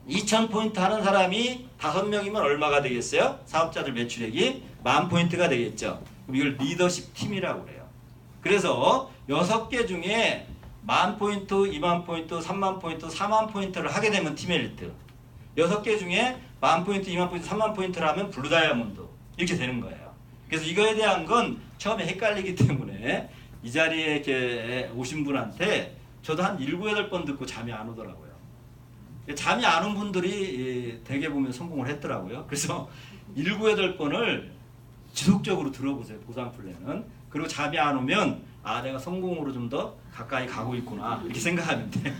2,000포인트 하는 사람이 5명이면 얼마가 되겠어요? 사업자들 매출액이 10,000포인트가 되겠죠. 그럼 이걸 리더십 팀이라고 그래요. 그래서 6개 중에 10,000포인트, 20,000포인트, 30,000포인트, 40,000포인트를 하게 되면 팀엘리트. 6개 중에 10,000포인트, 20,000포인트, 30,000포인트를 하면 블루 다이아몬드. 이렇게 되는 거예요. 그래서 이거에 대한 건 처음에 헷갈리기 때문에 이 자리에 이렇게 오신 분한테 저도 한 7, 8번 듣고 잠이 안 오더라고요. 잠이 안 온 분들이 대개 보면 성공을 했더라고요. 그래서 7, 8번을 지속적으로 들어보세요. 보상 플랜은. 그리고 잠이 안 오면 아, 내가 성공으로 좀 더 가까이 가고 있구나 이렇게 생각하면 돼요.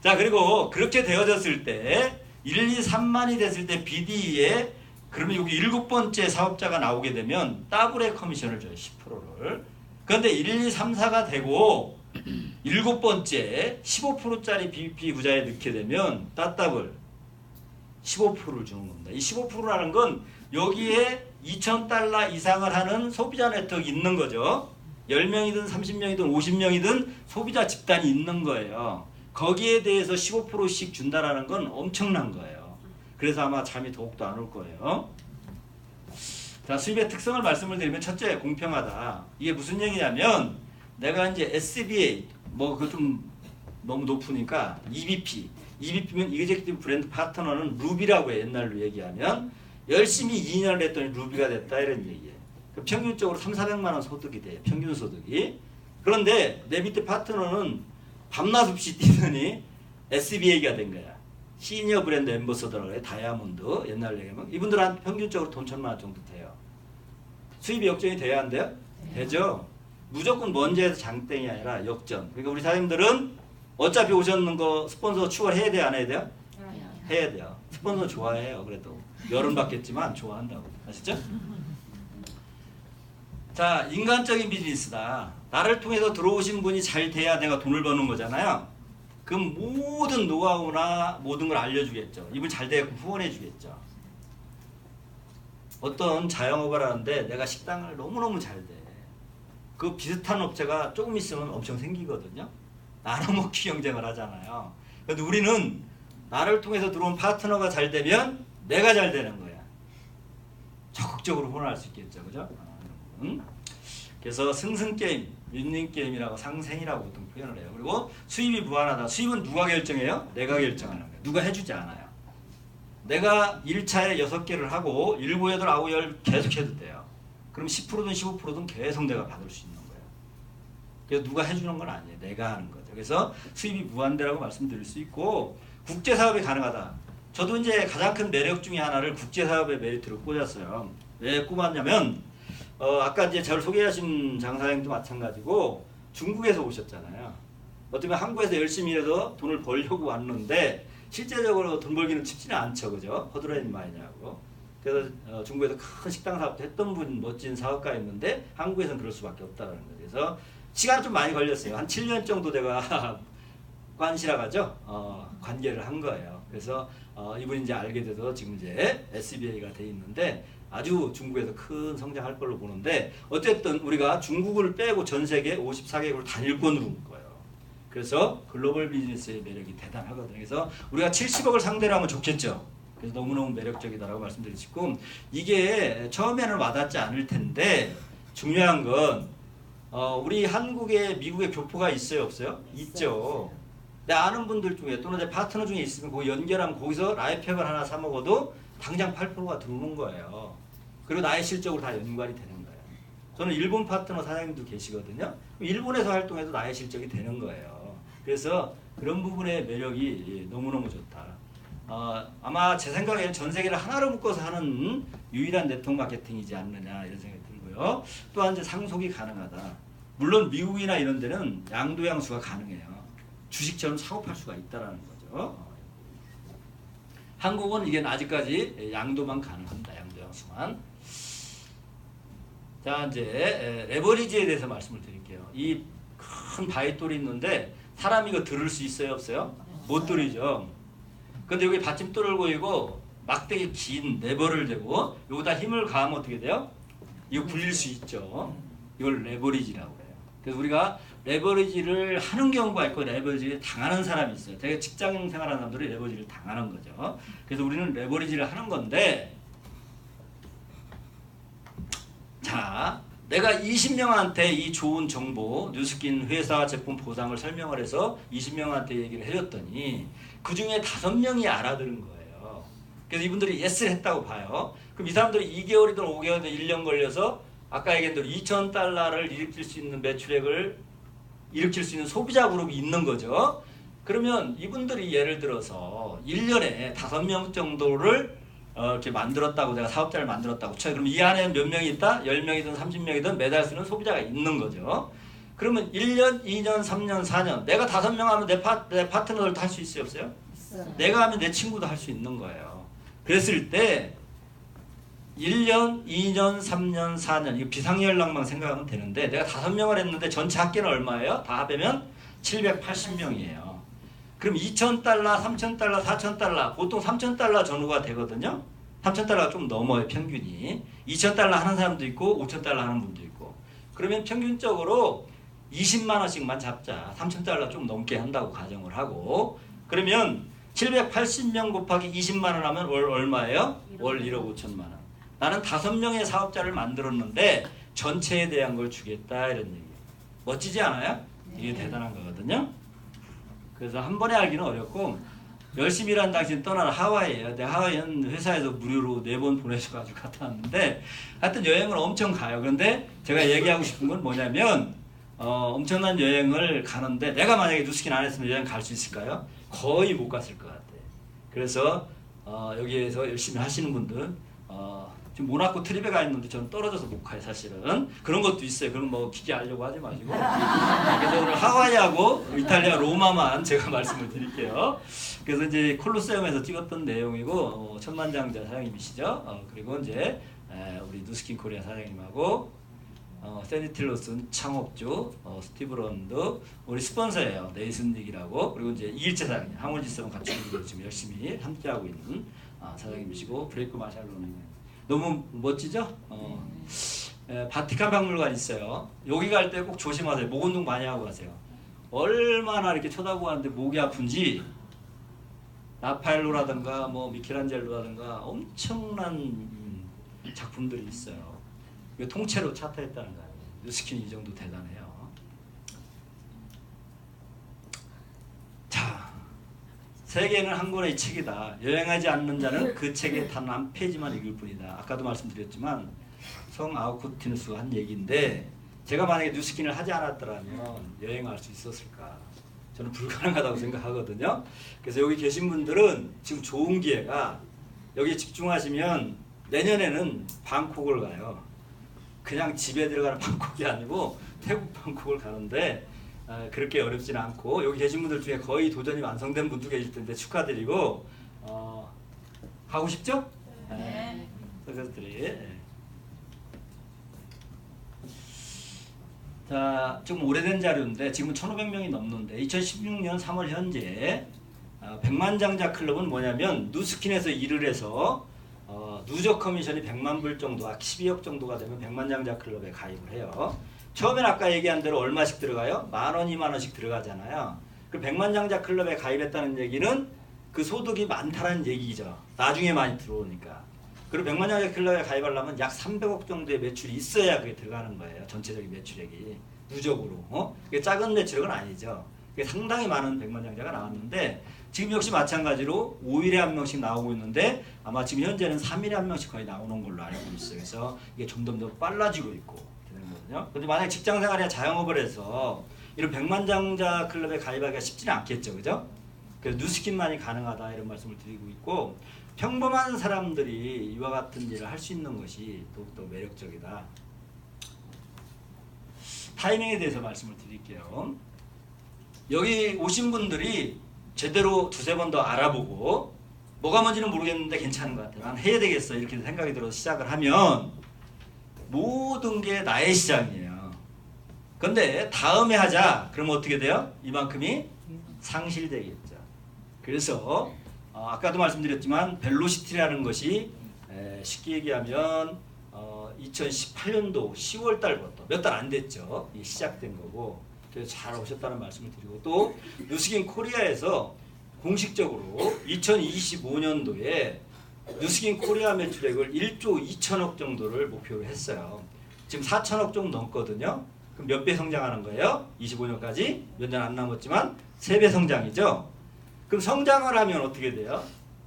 자, 그리고 그렇게 되어졌을 때 1, 2, 3만이 됐을 때 BD에 그러면 여기 7번째 사업자가 나오게 되면 더블의 커미션을 줘요. 10%를. 그런데 1, 2, 3, 4가 되고 7번째 15%짜리 BBP 구자에 넣게 되면 따더블 15%를 주는 겁니다. 이 15%라는 건 여기에 2,000달러 이상을 하는 소비자 네트워크 있는 거죠. 10명이든 30명이든 50명이든 소비자 집단이 있는 거예요. 거기에 대해서 15%씩 준다라는 건 엄청난 거예요. 그래서 아마 잠이 더욱더 안 올 거예요. 자, 수입의 특성을 말씀을 드리면 첫째, 공평하다. 이게 무슨 얘기냐면 내가 이제 SBA 뭐 그 좀 너무 높으니까 EBP면 이그제큐티브 브랜드 파트너는 루비라고 해. 옛날로 얘기하면 열심히 2년을 했더니 루비가 됐다 이런 얘기예요. 평균적으로 3,400만 원 소득이 돼요. 평균 소득이. 그런데 내 밑에 파트너는 밤낮 없이 뛰더니 SBA가 된 거야. 시니어 브랜드 앰버서더라고 해요. 다이아몬드 옛날로 얘기하면 이분들한테 평균적으로 돈 1,000만 원 정도 돼요. 수입이 역전이 돼야 안 돼요? 되죠. 무조건 먼저에서 장땡이 아니라 역전. 그러니까 우리 사장님들은 어차피 오셨는 거 스폰서 추월해야 돼요? 안 해야 돼요? 해야 돼요. 스폰서 좋아해요. 그래도 열은 받겠지만 좋아한다고. 아시죠? 자, 인간적인 비즈니스다. 나를 통해서 들어오신 분이 잘 돼야 내가 돈을 버는 거잖아요. 그럼 모든 노하우나 모든 걸 알려주겠죠. 이분 잘 되고 후원해 주겠죠. 어떤 자영업을 하는데 내가 식당을 너무너무 잘 돼. 그 비슷한 업체가 조금 있으면 엄청 생기거든요. 나눠먹기 경쟁을 하잖아요. 근데 우리는 나를 통해서 들어온 파트너가 잘 되면 내가 잘 되는 거야. 적극적으로 후원할 수 있겠죠. 그죠? 그래서 승승게임, 윈닝게임이라고 상생이라고 보통 표현을 해요. 그리고 수입이 무한하다. 수입은 누가 결정해요? 내가 결정하는 거예요. 누가 해주지 않아요. 내가 1차에 6개를 하고 7, 8, 9, 10 계속 해도 돼요. 그럼 10%든 15%든 계속 내가 받을 수 있는 거예요. 그래서 누가 해주는 건 아니에요. 내가 하는 거죠. 그래서 수입이 무한대라고 말씀드릴 수 있고 국제사업이 가능하다. 저도 이제 가장 큰 매력 중에 하나를 국제사업의 메리트로 꽂았어요. 왜 꼽았냐면 아까 이제 저를 소개하신 장사장도 마찬가지고 중국에서 오셨잖아요. 어떻게 보면 한국에서 열심히 일해서 돈을 벌려고 왔는데 실제적으로 돈 벌기는 쉽지는 않죠. 그죠? 허드렛 마이냐고. 그래서 중국에서 큰 식당 사업도 했던 분 멋진 사업가였는데 한국에서는 그럴 수밖에 없다는 거예요. 그래서 시간이 좀 많이 걸렸어요. 한 7년 정도 내가 관시라고 하죠. 관계를 한 거예요. 그래서 이분이 이제 알게 돼서 지금 이제 SBA가 돼 있는데 아주 중국에서 큰 성장할 걸로 보는데 어쨌든 우리가 중국을 빼고 전 세계 54개국을 단일권으로 온 거예요. 그래서 글로벌 비즈니스의 매력이 대단하거든요. 그래서 우리가 70억을 상대로 하면 좋겠죠. 그래서 너무너무 매력적이다라고 말씀드리고 싶고 이게 처음에는 와닿지 않을 텐데 중요한 건 우리 한국에 미국에 교포가 있어요 없어요? 있죠. 내 아는 분들 중에 또는 내 파트너 중에 있으면 그거 연결하면 거기서 라이프팩을 하나 사 먹어도 당장 8%가 들어오는 거예요. 그리고 나의 실적으로 다 연관이 되는 거예요. 저는 일본 파트너 사장님도 계시거든요. 일본에서 활동해도 나의 실적이 되는 거예요. 그래서 그런 부분의 매력이 너무너무 좋다. 아마 제 생각에는 전 세계를 하나로 묶어서 하는 유일한 네트워크 마케팅이지 않느냐 이런 생각이 들고요. 또한 이제 상속이 가능하다. 물론 미국이나 이런 데는 양도양수가 가능해요. 주식처럼 사고 팔 수가 있다라는 거죠. 한국은 이게 아직까지 양도만 가능합니다. 양도양수만. 자 이제 레버리지에 대해서 말씀을 드릴게요. 이 큰 바위돌이 있는데 사람이 이거 들을 수 있어요 없어요? 못 들이죠. 근데 여기 받침돌을 보이고 막대기 긴 레버를 대고 여기다 힘을 가하면 어떻게 돼요? 이거 굴릴 수 있죠. 이걸 레버리지라고 해요. 그래서 우리가 레버리지를 하는 경우가 있고 레버리지를 당하는 사람이 있어요. 되게 직장 생활하는 사람들이 레버리지를 당하는 거죠. 그래서 우리는 레버리지를 하는 건데 자 내가 20명한테 이 좋은 정보 뉴스킨 회사 제품 보상을 설명을 해서 20명한테 얘기를 해줬더니 그 중에 5명이 알아들은 거예요. 그래서 이분들이 예스를 했다고 봐요. 그럼 이 사람들이 2개월이든 5개월이든 1년 걸려서 아까 얘기한 대로 2,000달러를 일으킬 수 있는 매출액을 일으킬 수 있는 소비자 그룹이 있는 거죠. 그러면 이분들이 예를 들어서 1년에 5명 정도를 이렇게 만들었다고 내가 사업자를 만들었다고 쳐요. 그럼 이 안에 몇 명이 있다? 10명이든 30명이든 매달 쓰는 소비자가 있는 거죠. 그러면 1년, 2년, 3년, 4년 내가 5명 하면 내 파트너들도 할 수 있어요 없어요? 있어요. 내가 하면 내 친구도 할 수 있는 거예요. 그랬을 때 1년, 2년, 3년, 4년 이거 비상연락만 생각하면 되는데 내가 5명을 했는데 전체 합계는 얼마예요? 다 합하면 780명이에요. 그럼 2,000달러, 3,000달러, 4,000달러 보통 3,000달러 전후가 되거든요. 3,000달러가 좀 넘어요 평균이. 2,000달러 하는 사람도 있고 5,000달러 하는 분도 있고. 그러면 평균적으로 20만 원씩만 잡자. 3,000달러 좀 넘게 한다고 가정을 하고 그러면 780명 곱하기 20만 원 하면 월 얼마예요? 월 1억 5천만 원. 나는 5명의 사업자를 만들었는데 전체에 대한 걸 주겠다 이런 얘기예요. 멋지지 않아요? 이게 대단한 거거든요. 그래서 한 번에 알기는 어렵고 열심히 일하는 당신 떠나는 하와이예요. 근데 하와이는 회사에서 무료로 4번 보내줘가지고 갔다 왔는데 하여튼 여행을 엄청 가요. 그런데 제가 얘기하고 싶은 건 뭐냐면 엄청난 여행을 가는데 내가 만약에 뉴스킨 안 했으면 여행 갈 수 있을까요? 거의 못 갔을 것 같아요. 그래서 여기에서 열심히 하시는 분들 지금 모나코 트립에 가 있는데 저는 떨어져서 못 가요 사실은. 그런 것도 있어요. 그럼 뭐 기대하려고 하지 마시고 그래서 오늘 하와이하고 이탈리아 로마만 제가 말씀을 드릴게요. 그래서 이제 콜로세움에서 찍었던 내용이고 천만장자 사장님이시죠. 그리고 이제 우리 누스킨 코리아 사장님하고 세니틸로슨 창업주 스티브 런드 우리 스폰서예요. 네이슨닉이라고. 그리고 이제 이일체 사장님 항원지성 가축으로 지금 열심히 함께하고 있는 사장님이시고 브레이크 마샬로는 너무 멋지죠? 바티칸 박물관 있어요. 여기 갈 때 꼭 조심하세요. 목 운동 많이 하고 가세요. 얼마나 이렇게 쳐다보고 하는데 목이 아픈지 라파엘로라든가 뭐 미켈란젤로라든가 엄청난 작품들이 있어요. 이거 통째로 차트했다는 거예요. 뉴스킨 이 정도 대단해요. 자, 세계는 한 권의 책이다. 여행하지 않는 자는 그 책의 단 한 페이지만 읽을 뿐이다. 아까도 말씀드렸지만 성 아우구스티누스가 한 얘기인데 제가 만약에 뉴스킨을 하지 않았더라면 여행할 수 있었을까? 저는 불가능하다고 생각하거든요. 그래서 여기 계신 분들은 지금 좋은 기회가 여기에 집중하시면 내년에는 방콕을 가요. 그냥 집에 들어가는 방콕이 아니고 태국 방콕을 가는데 그렇게 어렵지는 않고 여기 계신 분들 중에 거의 도전이 완성된 분도 계실 텐데 축하드리고 가고 싶죠? 네. 그것들이 자, 좀 오래된 자료인데 지금은 1,500명이 넘는데 2016년 3월 현재 백만장자 클럽은 뭐냐면 누스킨에서 일을 해서 누적 커미션이 100만 불 정도, 12억 정도가 되면 백만장자 클럽에 가입을 해요. 처음엔 아까 얘기한 대로 얼마씩 들어가요? 10,000원, 20,000원씩 들어가잖아요. 그 백만장자 클럽에 가입했다는 얘기는 그 소득이 많다는 얘기죠. 나중에 많이 들어오니까. 그리고 백만장자 클럽에 가입하려면 약 300억 정도의 매출이 있어야 그게 들어가는 거예요. 전체적인 매출액이. 누적으로. 그게 작은 매출액은 아니죠. 그게 상당히 많은 백만장자가 나왔는데 지금 역시 마찬가지로 5일에 한 명씩 나오고 있는데 아마 지금 현재는 3일에 한 명씩 거의 나오는 걸로 알고 있어요. 그래서 이게 점점 더 빨라지고 있고 되는 거거든요. 근데 만약에 직장생활이나 자영업을 해서 이런 백만장자 클럽에 가입하기가 쉽지는 않겠죠. 그죠? 그래서 뉴스킨만이 가능하다 이런 말씀을 드리고 있고 평범한 사람들이 이와 같은 일을 할 수 있는 것이 더욱더 매력적이다. 타이밍에 대해서 말씀을 드릴게요. 여기 오신 분들이 제대로 두세 번 더 알아보고 뭐가 뭔지는 모르겠는데 괜찮은 것 같아요. 난 해야 되겠어 이렇게 생각이 들어서 시작을 하면 모든 게 나의 시장이에요. 근데 다음에 하자 그러면 어떻게 돼요? 이만큼이 상실되겠죠. 그래서 아까도 말씀드렸지만 벨로시티라는 것이 쉽게 얘기하면 2018년도 10월 달부터 몇 달 안 됐죠. 시작된 거고 그래서 잘 오셨다는 말씀을 드리고 또 뉴스킨 코리아에서 공식적으로 2025년도에 뉴스킨 코리아 매출액을 1조 2천억 정도를 목표로 했어요. 지금 4천억 좀 넘거든요. 그럼 몇 배 성장하는 거예요? 25년까지 몇 년 안 남았지만 3배 성장이죠. 그럼 성장을 하면 어떻게 돼요?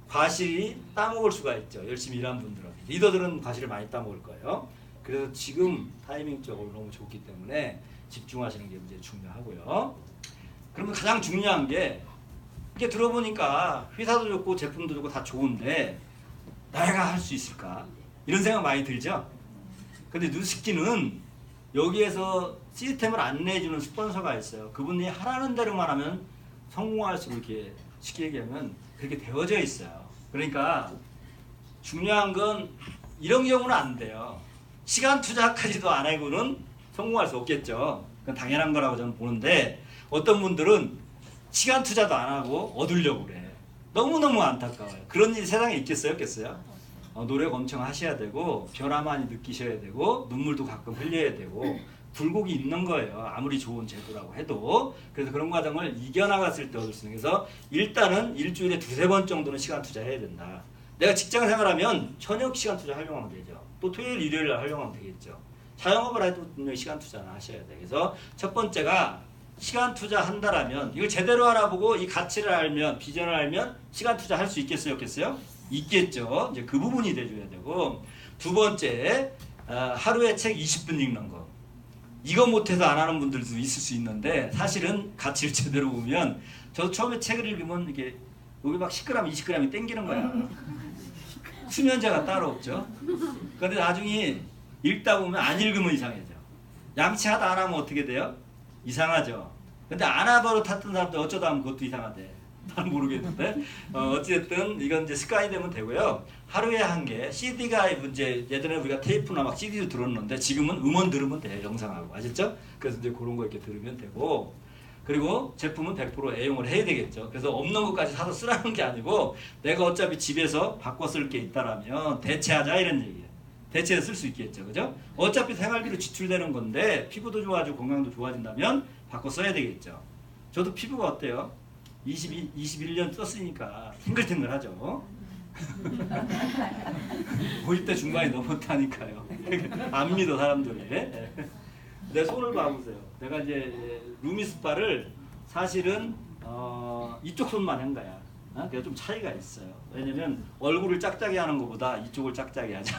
과실이 따먹을 수가 있죠. 열심히 일한 분들은. 리더들은 과실을 많이 따먹을 거예요. 그래서 지금 타이밍적으로 너무 좋기 때문에 집중하시는 게 이제 중요하고요. 그러면 가장 중요한 게 이게 들어보니까 회사도 좋고 제품도 좋고 다 좋은데 내가 할 수 있을까? 이런 생각 많이 들죠? 근데 뉴스킨은 여기에서 시스템을 안내해주는 스폰서가 있어요. 그분이 하라는 대로만 하면 성공할 수 이렇게 쉽게 얘기하면 그렇게 되어져 있어요. 그러니까 중요한 건 이런 경우는 안 돼요. 시간 투자까지도 안 하고는 성공할 수 없겠죠. 그건 당연한 거라고 저는 보는데 어떤 분들은 시간 투자도 안 하고 얻으려고 그래. 너무너무 안타까워요. 그런 일이 세상에 있겠어요? 없겠어요? 노력 엄청 하셔야 되고 변화 많이 느끼셔야 되고 눈물도 가끔 흘려야 되고 굴곡이 있는 거예요. 아무리 좋은 제도라고 해도. 그래서 그런 과정을 이겨나갔을 때 얻을 수 있는. 그래서 일단은 일주일에 2-3번 정도는 시간 투자해야 된다. 내가 직장 생활하면 저녁 시간 투자 활용하면 되죠. 또 토요일, 일요일 날 활용하면 되겠죠. 자영업을 해도 분명히 시간 투자는 하셔야 돼. 그래서 첫 번째가 시간 투자한다라면 이걸 제대로 알아보고 이 가치를 알면 비전을 알면 시간 투자할 수 있겠어요? 없겠어요? 있겠죠. 이제 그 부분이 돼줘야 되고 두 번째 하루에 책 20분 읽는 거. 이거 못해서 안 하는 분들도 있을 수 있는데 사실은 가치를 제대로 보면 저도 처음에 책을 읽으면 이게 여기 막 10g, 20g이 땡기는 거야. 수면제가 따로 없죠. 그런데 나중에 읽다 보면 안 읽으면 이상해져. 양치하다 안 하면 어떻게 돼요? 이상하죠. 근데 안 하버릇 탔던 사람들 어쩌다 하면 그것도 이상하대. 나는 모르겠는데 어쨌든 이건 이제 습관이 되면 되고요. 하루에 한 개 CD가 이제 예전에 우리가 테이프나 막 CD도 들었는데 지금은 음원 들으면 돼요. 영상하고 아셨죠? 그래서 이제 그런 거 이렇게 들으면 되고 그리고 제품은 100% 애용을 해야 되겠죠. 그래서 없는 것까지 사서 쓰라는 게 아니고 내가 어차피 집에서 바꿔 쓸 게 있다라면 대체하자 이런 얘기예요. 대체해서 쓸 수 있겠죠. 그죠? 어차피 생활비로 지출되는 건데 피부도 좋아지고 건강도 좋아진다면 바꿔 써야 되겠죠. 저도 피부가 어때요? 21년 썼으니까 탱글탱글하죠. 50대 중반이 넘었다니까요. 안 믿어 사람들이. 내 손을 봐보세요. 내가 이제 루미스파를 사실은 이쪽 손만 한 거야. 그래서 좀 차이가 있어요. 왜냐면 얼굴을 짝짝이 하는 것보다 이쪽을 짝짝이 하죠.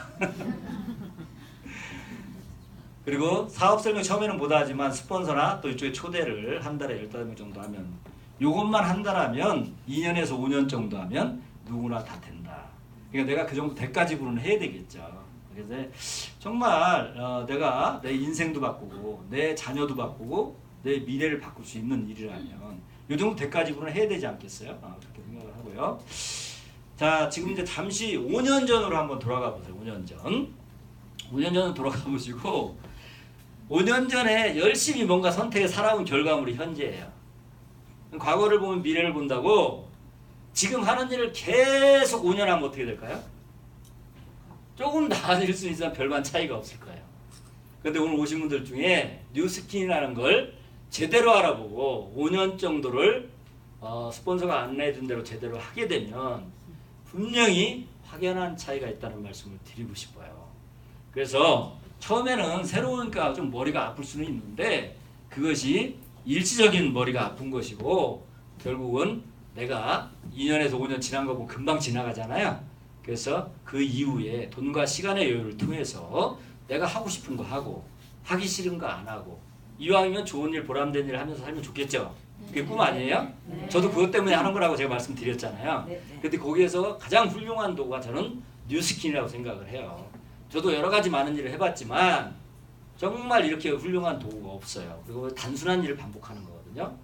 그리고 사업 설명 처음에는 못하지만 스폰서나 또 이쪽에 초대를 한 달에 15명 정도 하면 요것만 한다라면 2년에서 5년 정도 하면 누구나 다 된다. 그러니까 내가 그 정도 대가 지불은 해야 되겠죠. 그래서 정말 내가 내 인생도 바꾸고 내 자녀도 바꾸고 내 미래를 바꿀 수 있는 일이라면 요 정도 대가 지불은 해야 되지 않겠어요? 그렇게 생각을 하고요. 자, 지금 이제 잠시 5년 전으로 한번 돌아가 보세요. 5년 전. 5년 전으로 돌아가 보시고 5년 전에 열심히 뭔가 선택에 살아온 결과물이 현재예요. 과거를 보면 미래를 본다고 지금 하는 일을 계속 5년 하면 어떻게 될까요? 조금 나아질 수 있지만 별반 차이가 없을 거예요. 그런데 오늘 오신 분들 중에 뉴스킨이라는 걸 제대로 알아보고 5년 정도를 스폰서가 안내해 준 대로 제대로 하게 되면 분명히 확연한 차이가 있다는 말씀을 드리고 싶어요. 그래서 처음에는 새로우니까 좀 머리가 아플 수는 있는데 그것이 일시적인 머리가 아픈 것이고 결국은 내가 2년에서 5년 지난 거 보면 금방 지나가잖아요. 그래서 그 이후에 돈과 시간의 여유를 통해서 내가 하고 싶은 거 하고 하기 싫은 거 안 하고 이왕이면 좋은 일 보람된 일을 하면서 살면 좋겠죠. 그게 꿈 아니에요? 네. 저도 그것 때문에 하는 거라고 제가 말씀드렸잖아요. 네. 근데 거기에서 가장 훌륭한 도구가 저는 뉴스킨이라고 생각을 해요. 저도 여러 가지 많은 일을 해봤지만 정말 이렇게 훌륭한 도구가 없어요. 그리고 단순한 일을 반복하는 거거든요.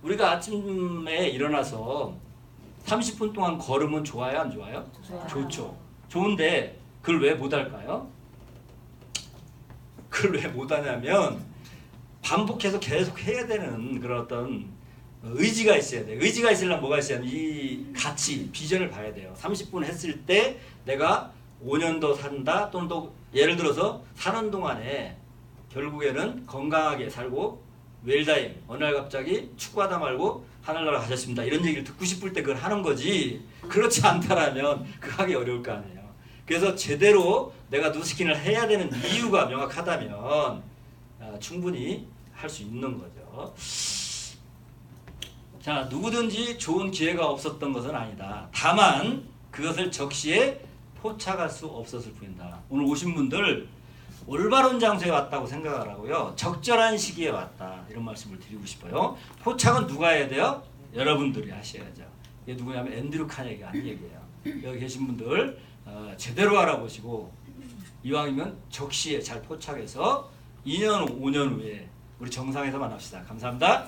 우리가 아침에 일어나서 30분 동안 걸으면 좋아요, 안 좋아요? 좋아요. 좋죠. 좋은데 그걸 왜 못할까요? 그걸 왜 못하냐면 반복해서 계속 해야 되는 그런 어떤 의지가 있어야 돼요. 의지가 있으려면 뭐가 있어야 돼요? 이 가치, 비전을 봐야 돼요. 30분 했을 때 내가 5년 더 산다 또는 또 예를 들어서 사는 동안에 결국에는 건강하게 살고 웰다잉 어느 날 갑자기 축구하다 말고 하늘나라 가셨습니다 이런 얘기를 듣고 싶을 때 그걸 하는 거지 그렇지 않다라면 그거 하기 어려울 거 아니에요. 그래서 제대로 내가 뉴스킨을 해야 되는 이유가 명확하다면 충분히 할 수 있는 거죠. 자, 누구든지 좋은 기회가 없었던 것은 아니다. 다만 그것을 적시에 포착할 수 없었을 뿐이다. 오늘 오신 분들 올바른 장소에 왔다고 생각을 하고요. 적절한 시기에 왔다. 이런 말씀을 드리고 싶어요. 포착은 누가 해야 돼요? 여러분들이 하셔야죠. 이게 누구냐면 앤드류 카네기가 한 얘기예요. 여기 계신 분들 제대로 알아보시고 이왕이면 적시에 잘 포착해서 2년, 5년 후에 우리 정상에서 만납시다. 감사합니다.